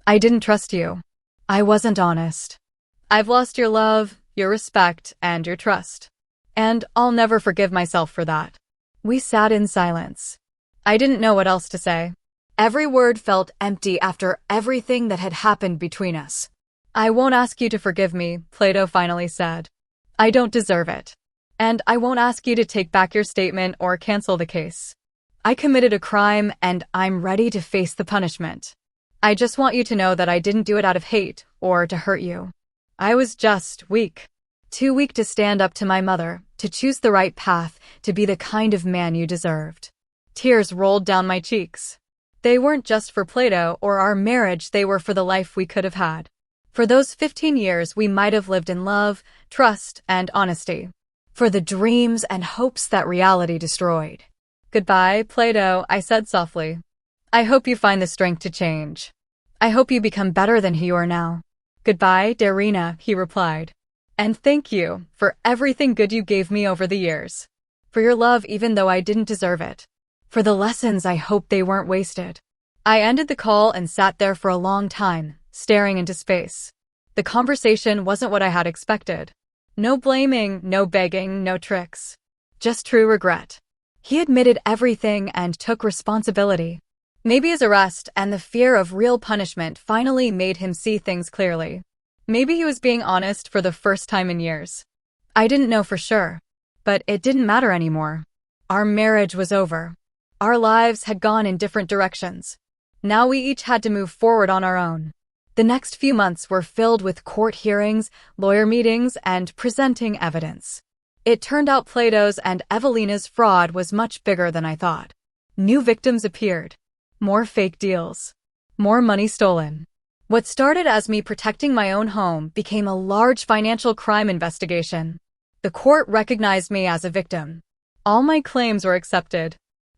I didn't trust you. I wasn't honest. I've lost your love, your respect, and your trust. And I'll never forgive myself for that." We sat in silence. I didn't know what else to say. Every word felt empty after everything that had happened between us. "I won't ask you to forgive me," Plato finally said. "I don't deserve it. And I won't ask you to take back your statement or cancel the case. I committed a crime and I'm ready to face the punishment. I just want you to know that I didn't do it out of hate or to hurt you. I was just weak. Too weak to stand up to my mother, to choose the right path, to be the kind of man you deserved." Tears rolled down my cheeks. They weren't just for Plato or our marriage, they were for the life we could have had. For those 15 years we might have lived in love, trust, and honesty. For the dreams and hopes that reality destroyed. "Goodbye, Plato," I said softly. "I hope you find the strength to change. I hope you become better than who you are now." "Goodbye, Darina," he replied. "And thank you for everything good you gave me over the years. For your love even though I didn't deserve it. For the lessons, I hoped they weren't wasted. I ended the call and sat there for a long time, staring into space. The conversation wasn't what I had expected. No blaming, no begging, no tricks. Just true regret. He admitted everything and took responsibility. Maybe his arrest and the fear of real punishment finally made him see things clearly. Maybe he was being honest for the first time in years. I didn't know for sure, but it didn't matter anymore. Our marriage was over. Our lives had gone in different directions. Now we each had to move forward on our own. The next few months were filled with court hearings, lawyer meetings, and presenting evidence. It turned out Plato's and Evelina's fraud was much bigger than I thought. New victims appeared. More fake deals. More money stolen. What started as me protecting my own home became a large financial crime investigation. The court recognized me as a victim. All my claims were accepted.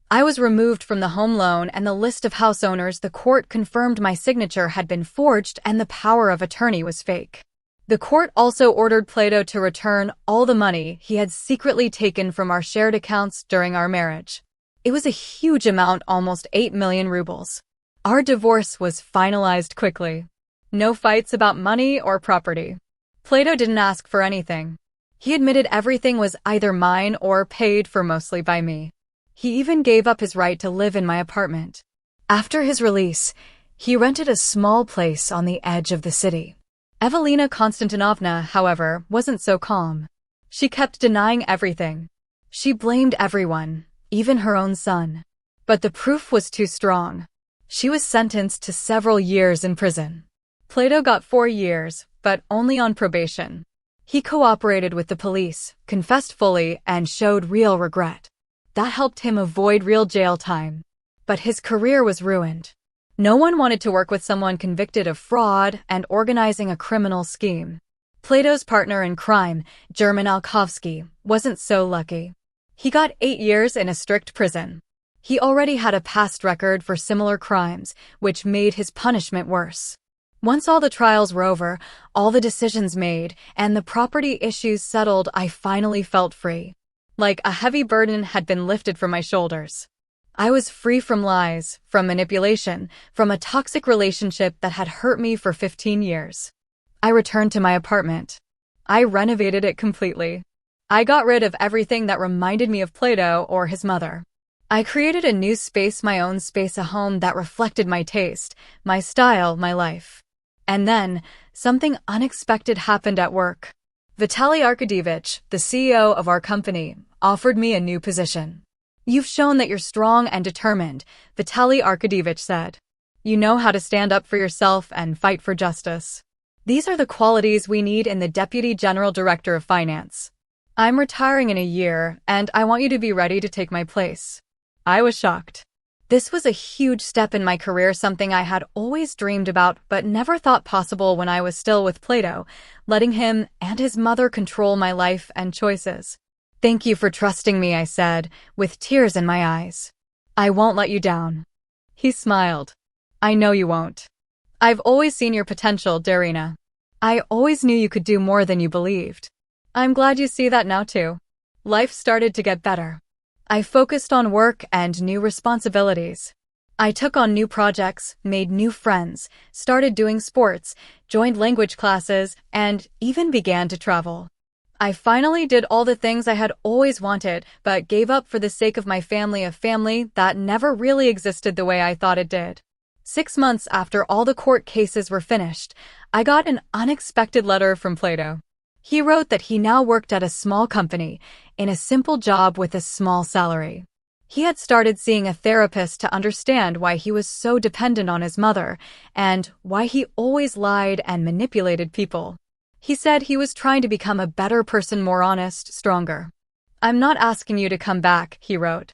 I was removed from the home loan and the list of house owners. The court confirmed my signature had been forged and the power of attorney was fake. The court also ordered Plato to return all the money he had secretly taken from our shared accounts during our marriage. It was a huge amount, almost 8 million rubles. Our divorce was finalized quickly. No fights about money or property. Plato didn't ask for anything. He admitted everything was either mine or paid for mostly by me. He even gave up his right to live in my apartment. After his release, he rented a small place on the edge of the city. Evelina Konstantinovna, however, wasn't so calm. She kept denying everything. She blamed everyone, even her own son. But the proof was too strong. She was sentenced to several years in prison. Plato got 4 years, but only on probation. He cooperated with the police, confessed fully, and showed real regret. That helped him avoid real jail time. But his career was ruined. No one wanted to work with someone convicted of fraud and organizing a criminal scheme. Plato's partner in crime, German Alkovsky, wasn't so lucky. He got 8 years in a strict prison. He already had a past record for similar crimes, which made his punishment worse. Once all the trials were over, all the decisions made, and the property issues settled, I finally felt free. Like a heavy burden had been lifted from my shoulders. I was free from lies, from manipulation, from a toxic relationship that had hurt me for 15 years. I returned to my apartment. I renovated it completely. I got rid of everything that reminded me of Plato or his mother. I created a new space, my own space, a home that reflected my taste, my style, my life. And then, something unexpected happened at work. Vitaly Arkadyevich, the CEO of our company, offered me a new position. "You've shown that you're strong and determined," Vitaly Arkadyevich said. "You know how to stand up for yourself and fight for justice. These are the qualities we need in the Deputy General Director of Finance. I'm retiring in a year, and I want you to be ready to take my place." I was shocked. This was a huge step in my career, something I had always dreamed about but never thought possible when I was still with Plato, letting him and his mother control my life and choices. "Thank you for trusting me," I said, with tears in my eyes. "I won't let you down." He smiled. "I know you won't. I've always seen your potential, Darina. I always knew you could do more than you believed. I'm glad you see that now too." Life started to get better. I focused on work and new responsibilities. I took on new projects, made new friends, started doing sports, joined language classes, and even began to travel. I finally did all the things I had always wanted, but gave up for the sake of my family, a family that never really existed the way I thought it did. 6 months after all the court cases were finished, I got an unexpected letter from Plato. He wrote that he now worked at a small company, in a simple job with a small salary. He had started seeing a therapist to understand why he was so dependent on his mother, and why he always lied and manipulated people. He said he was trying to become a better person, more honest, stronger. "I'm not asking you to come back," he wrote.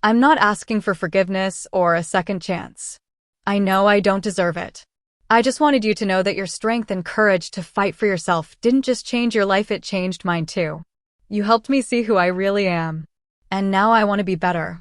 "I'm not asking for forgiveness or a second chance. I know I don't deserve it. I just wanted you to know that your strength and courage to fight for yourself didn't just change your life, it changed mine too. You helped me see who I really am. And now I want to be better."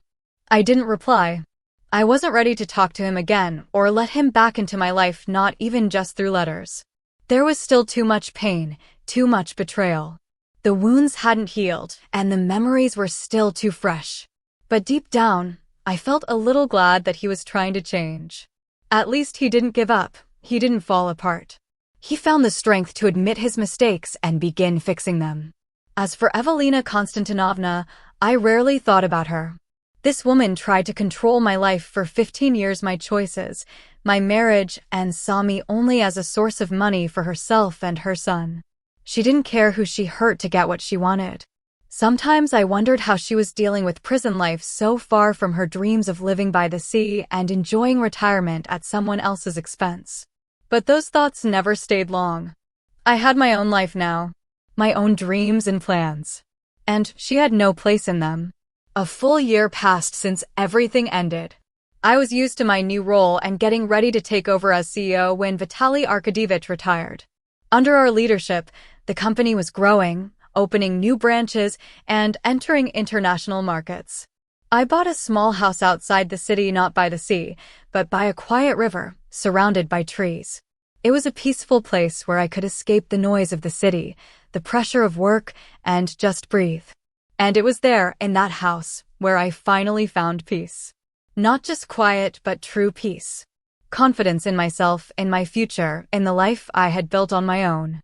I didn't reply. I wasn't ready to talk to him again or let him back into my life, not even just through letters. There was still too much pain, too much betrayal. The wounds hadn't healed, and the memories were still too fresh. But deep down, I felt a little glad that he was trying to change. At least he didn't give up. He didn't fall apart. He found the strength to admit his mistakes and begin fixing them. As for Evelina Konstantinovna, I rarely thought about her. This woman tried to control my life for 15 years, my choices, my marriage, and saw me only as a source of money for herself and her son. She didn't care who she hurt to get what she wanted. Sometimes I wondered how she was dealing with prison life so far from her dreams of living by the sea and enjoying retirement at someone else's expense. But those thoughts never stayed long. I had my own life now, my own dreams and plans, and she had no place in them. A full year passed since everything ended. I was used to my new role and getting ready to take over as CEO when Vitaly Arkadyevich retired. Under our leadership, the company was growing, opening new branches, and entering international markets. I bought a small house outside the city, not by the sea, but by a quiet river, surrounded by trees. It was a peaceful place where I could escape the noise of the city, the pressure of work, and just breathe. And it was there, in that house, where I finally found peace. Not just quiet, but true peace. Confidence in myself, in my future, in the life I had built on my own.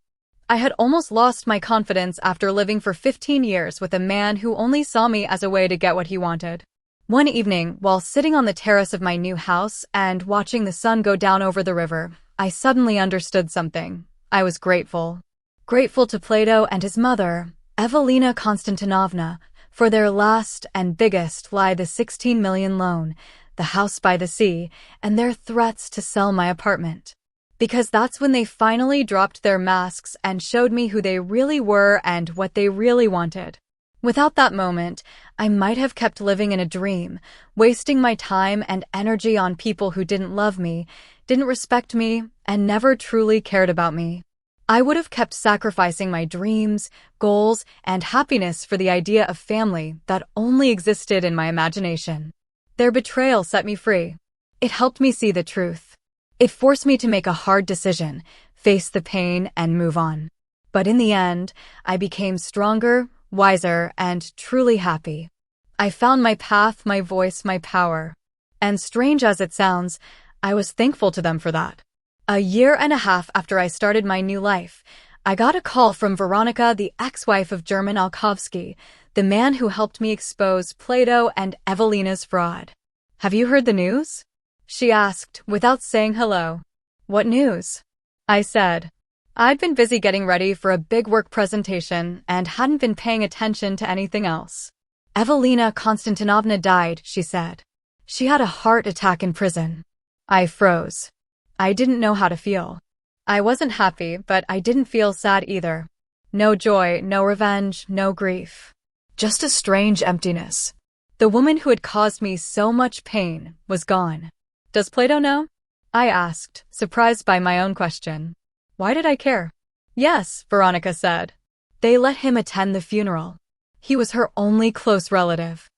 I had almost lost my confidence after living for 15 years with a man who only saw me as a way to get what he wanted. One evening, while sitting on the terrace of my new house and watching the sun go down over the river, I suddenly understood something. I was grateful. Grateful to Plato and his mother, Evelina Konstantinovna, for their last and biggest lie, the 16 million loan, the house by the sea, and their threats to sell my apartment. Because that's when they finally dropped their masks and showed me who they really were and what they really wanted. Without that moment, I might have kept living in a dream, wasting my time and energy on people who didn't love me, didn't respect me, and never truly cared about me. I would have kept sacrificing my dreams, goals, and happiness for the idea of family that only existed in my imagination. Their betrayal set me free. It helped me see the truth. It forced me to make a hard decision, face the pain, and move on. But in the end, I became stronger, wiser, and truly happy. I found my path, my voice, my power. And strange as it sounds, I was thankful to them for that. A year and a half after I started my new life, I got a call from Veronica, the ex-wife of German Alkovsky, the man who helped me expose Plato and Evelina's fraud. "Have you heard the news?" she asked, without saying hello. "What news?" I said. I'd been busy getting ready for a big work presentation and hadn't been paying attention to anything else. "Evelina Konstantinovna died," she said. "She had a heart attack in prison." I froze. I didn't know how to feel. I wasn't happy, but I didn't feel sad either. No joy, no revenge, no grief. Just a strange emptiness. The woman who had caused me so much pain was gone. "Does Plato know?" I asked, surprised by my own question. Why did I care? "Yes," Veronica said. "They let him attend the funeral. He was her only close relative."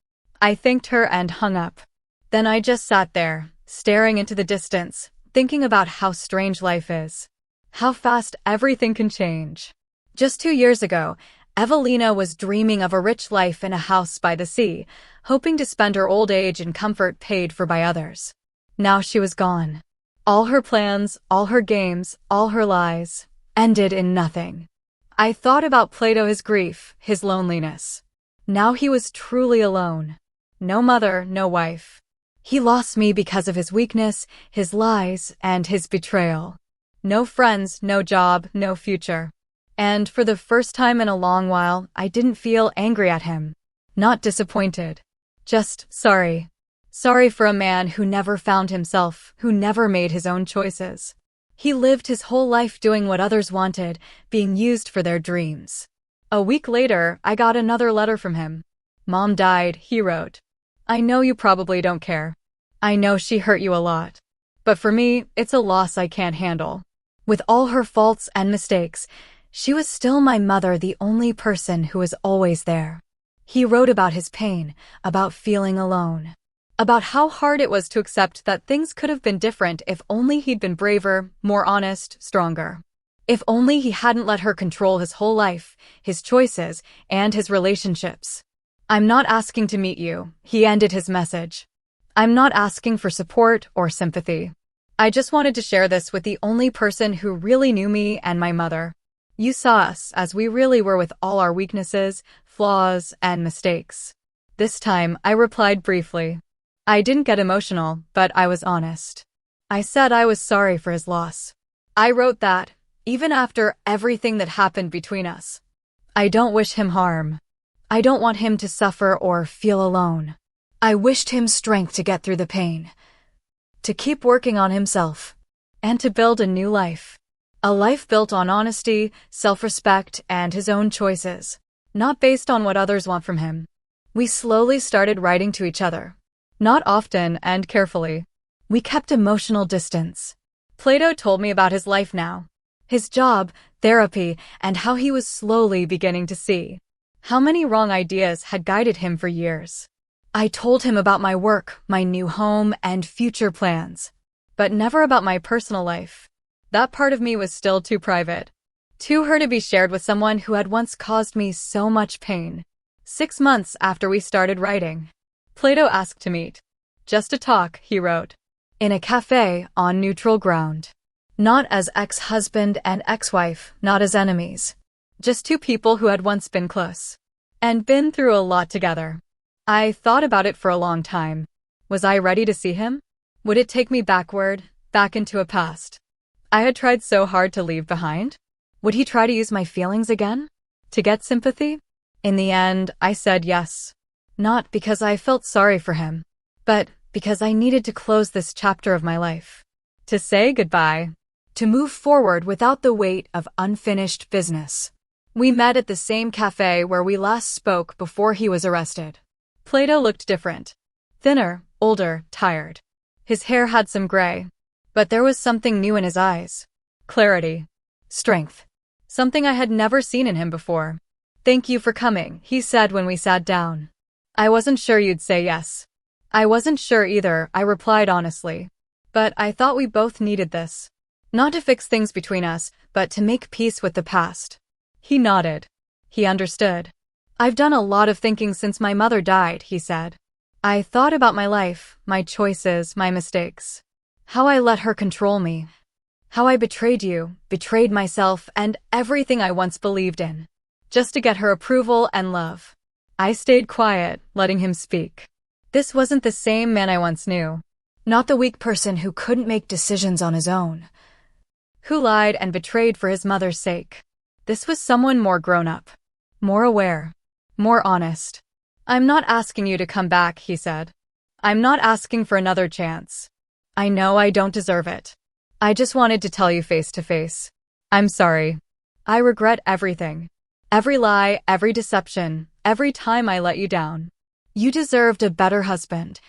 I thanked her and hung up. Then I just sat there, staring into the distance, thinking about how strange life is. How fast everything can change. Just 2 years ago, Evelina was dreaming of a rich life in a house by the sea, hoping to spend her old age in comfort paid for by others. Now she was gone. All her plans, all her games, all her lies, ended in nothing. I thought about Plato, his grief, his loneliness. Now he was truly alone. No mother, no wife. He lost me because of his weakness, his lies, and his betrayal. No friends, no job, no future. And for the first time in a long while, I didn't feel angry at him. Not disappointed. Just sorry. Sorry for a man who never found himself, who never made his own choices. He lived his whole life doing what others wanted, being used for their dreams. A week later, I got another letter from him. "Mom died," he wrote. "I know you probably don't care. I know she hurt you a lot. But for me, it's a loss I can't handle. With all her faults and mistakes, she was still my mother, the only person who was always there." He wrote about his pain, about feeling alone, about how hard it was to accept that things could have been different if only he'd been braver, more honest, stronger. If only he hadn't let her control his whole life, his choices, and his relationships. "I'm not asking to meet you," he ended his message. I'm not asking for support or sympathy. I just wanted to share this with the only person who really knew me and my mother. You saw us as we really were with all our weaknesses, flaws, and mistakes. This time, I replied briefly. I didn't get emotional, but I was honest. I said I was sorry for his loss. I wrote that, even after everything that happened between us. I don't wish him harm. I don't want him to suffer or feel alone. I wished him strength to get through the pain, to keep working on himself, and to build a new life. A life built on honesty, self-respect, and his own choices, not based on what others want from him. We slowly started writing to each other. Not often and carefully. We kept emotional distance. Plato told me about his life now. His job, therapy, and how he was slowly beginning to see how many wrong ideas had guided him for years. I told him about my work, my new home, and future plans, but never about my personal life. That part of me was still too private, too hurt to be shared with someone who had once caused me so much pain. 6 months after we started writing, Plato asked to meet. Just to talk, he wrote. In a cafe on neutral ground. Not as ex-husband and ex-wife, not as enemies. Just two people who had once been close. And been through a lot together. I thought about it for a long time. Was I ready to see him? Would it take me backward, back into a past I had tried so hard to leave behind? Would he try to use my feelings again? To get sympathy? In the end, I said yes. Not because I felt sorry for him, but because I needed to close this chapter of my life. To say goodbye. To move forward without the weight of unfinished business. We met at the same cafe where we last spoke before he was arrested. Plato looked different. Thinner, older, tired. His hair had some gray. But there was something new in his eyes. Clarity. Strength. Something I had never seen in him before. Thank you for coming, he said when we sat down. I wasn't sure you'd say yes. I wasn't sure either, I replied honestly. But I thought we both needed this. Not to fix things between us, but to make peace with the past. He nodded. He understood. I've done a lot of thinking since my mother died, he said. I thought about my life, my choices, my mistakes. How I let her control me. How I betrayed you, betrayed myself, and everything I once believed in. Just to get her approval and love. I stayed quiet, letting him speak. This wasn't the same man I once knew. Not the weak person who couldn't make decisions on his own. Who lied and betrayed for his mother's sake. This was someone more grown up. More aware. More honest. I'm not asking you to come back, he said. I'm not asking for another chance. I know I don't deserve it. I just wanted to tell you face to face. I'm sorry. I regret everything. Every lie, every deception, every time I let you down. You deserved a better husband.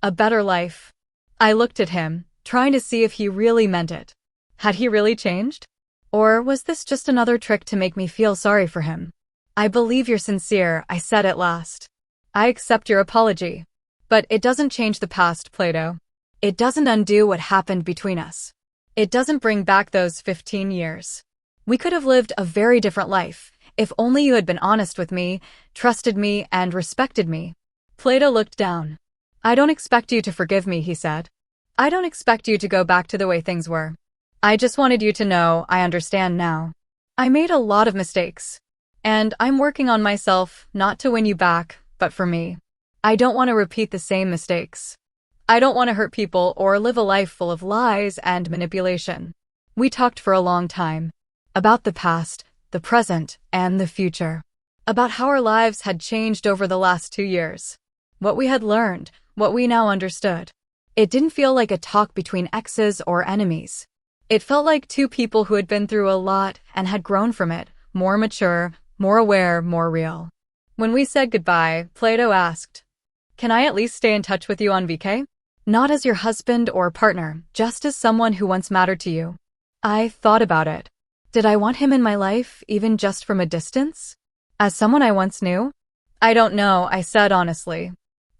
A better life. I looked at him, trying to see if he really meant it. Had he really changed? Or was this just another trick to make me feel sorry for him? I believe you're sincere, I said at last. I accept your apology. But it doesn't change the past, Plato. It doesn't undo what happened between us. It doesn't bring back those 15 years. We could have lived a very different life, if only you had been honest with me, trusted me, and respected me. Plato looked down. I don't expect you to forgive me, he said. I don't expect you to go back to the way things were. I just wanted you to know I understand now. I made a lot of mistakes. And I'm working on myself, not to win you back, but for me. I don't want to repeat the same mistakes. I don't want to hurt people or live a life full of lies and manipulation. We talked for a long time. About the past, the present, and the future. About how our lives had changed over the last 2 years. What we had learned, what we now understood. It didn't feel like a talk between exes or enemies. It felt like two people who had been through a lot and had grown from it, more mature, more aware, more real. When we said goodbye, Plato asked, "Can I at least stay in touch with you on VK? Not as your husband or partner, just as someone who once mattered to you." I thought about it. Did I want him in my life, even just from a distance? As someone I once knew? I don't know, I said honestly.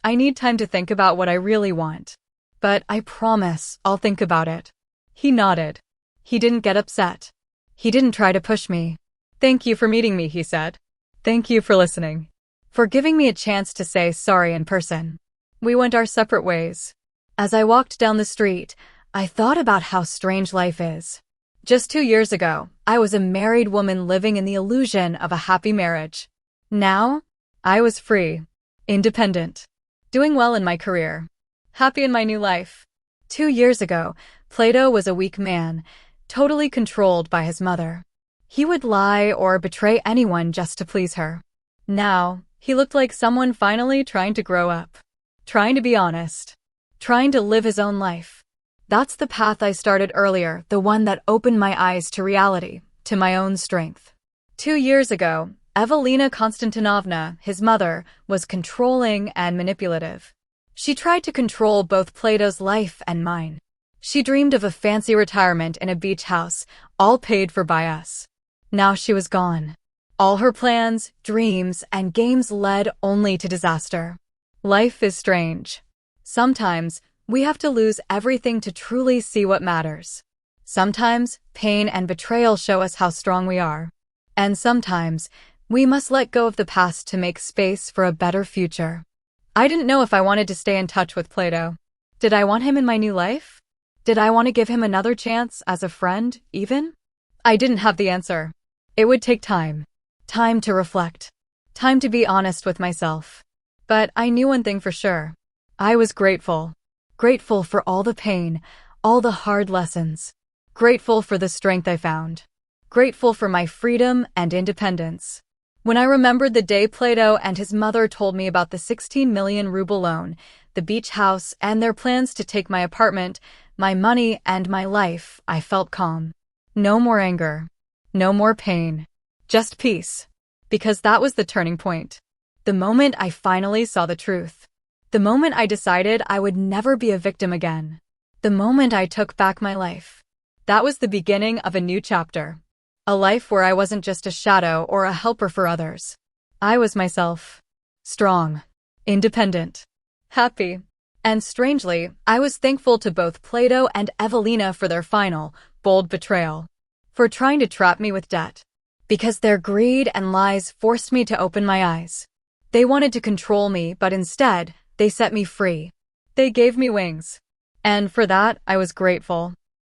I need time to think about what I really want. But I promise I'll think about it. He nodded. He didn't get upset. He didn't try to push me. Thank you for meeting me, he said. Thank you for listening. For giving me a chance to say sorry in person. We went our separate ways. As I walked down the street, I thought about how strange life is. Just 2 years ago, I was a married woman living in the illusion of a happy marriage. Now, I was free, independent, doing well in my career, happy in my new life. 2 years ago, Plato was a weak man, totally controlled by his mother. He would lie or betray anyone just to please her. Now, he looked like someone finally trying to grow up, trying to be honest, trying to live his own life. That's the path I started earlier, the one that opened my eyes to reality, to my own strength. 2 years ago, Evelina Konstantinovna, his mother, was controlling and manipulative. She tried to control both Plato's life and mine. She dreamed of a fancy retirement in a beach house, all paid for by us. Now she was gone. All her plans, dreams, and games led only to disaster. Life is strange. Sometimes, we have to lose everything to truly see what matters. Sometimes, pain and betrayal show us how strong we are. And sometimes, we must let go of the past to make space for a better future. I didn't know if I wanted to stay in touch with Plato. Did I want him in my new life? Did I want to give him another chance as a friend, even? I didn't have the answer. It would take time. Time to reflect. Time to be honest with myself. But I knew one thing for sure. I was grateful. Grateful for all the pain, all the hard lessons. Grateful for the strength I found. Grateful for my freedom and independence. When I remembered the day Plato and his mother told me about the 16 million ruble loan, the beach house, and their plans to take my apartment, my money, and my life, I felt calm. No more anger. No more pain. Just peace. Because that was the turning point. The moment I finally saw the truth. The moment I decided I would never be a victim again. The moment I took back my life. That was the beginning of a new chapter. A life where I wasn't just a shadow or a helper for others. I was myself. Strong. Independent. Happy. And strangely, I was thankful to both Plato and Evelina for their final, bold betrayal. For trying to trap me with debt. Because their greed and lies forced me to open my eyes. They wanted to control me, but instead, they set me free. They gave me wings. And for that, I was grateful.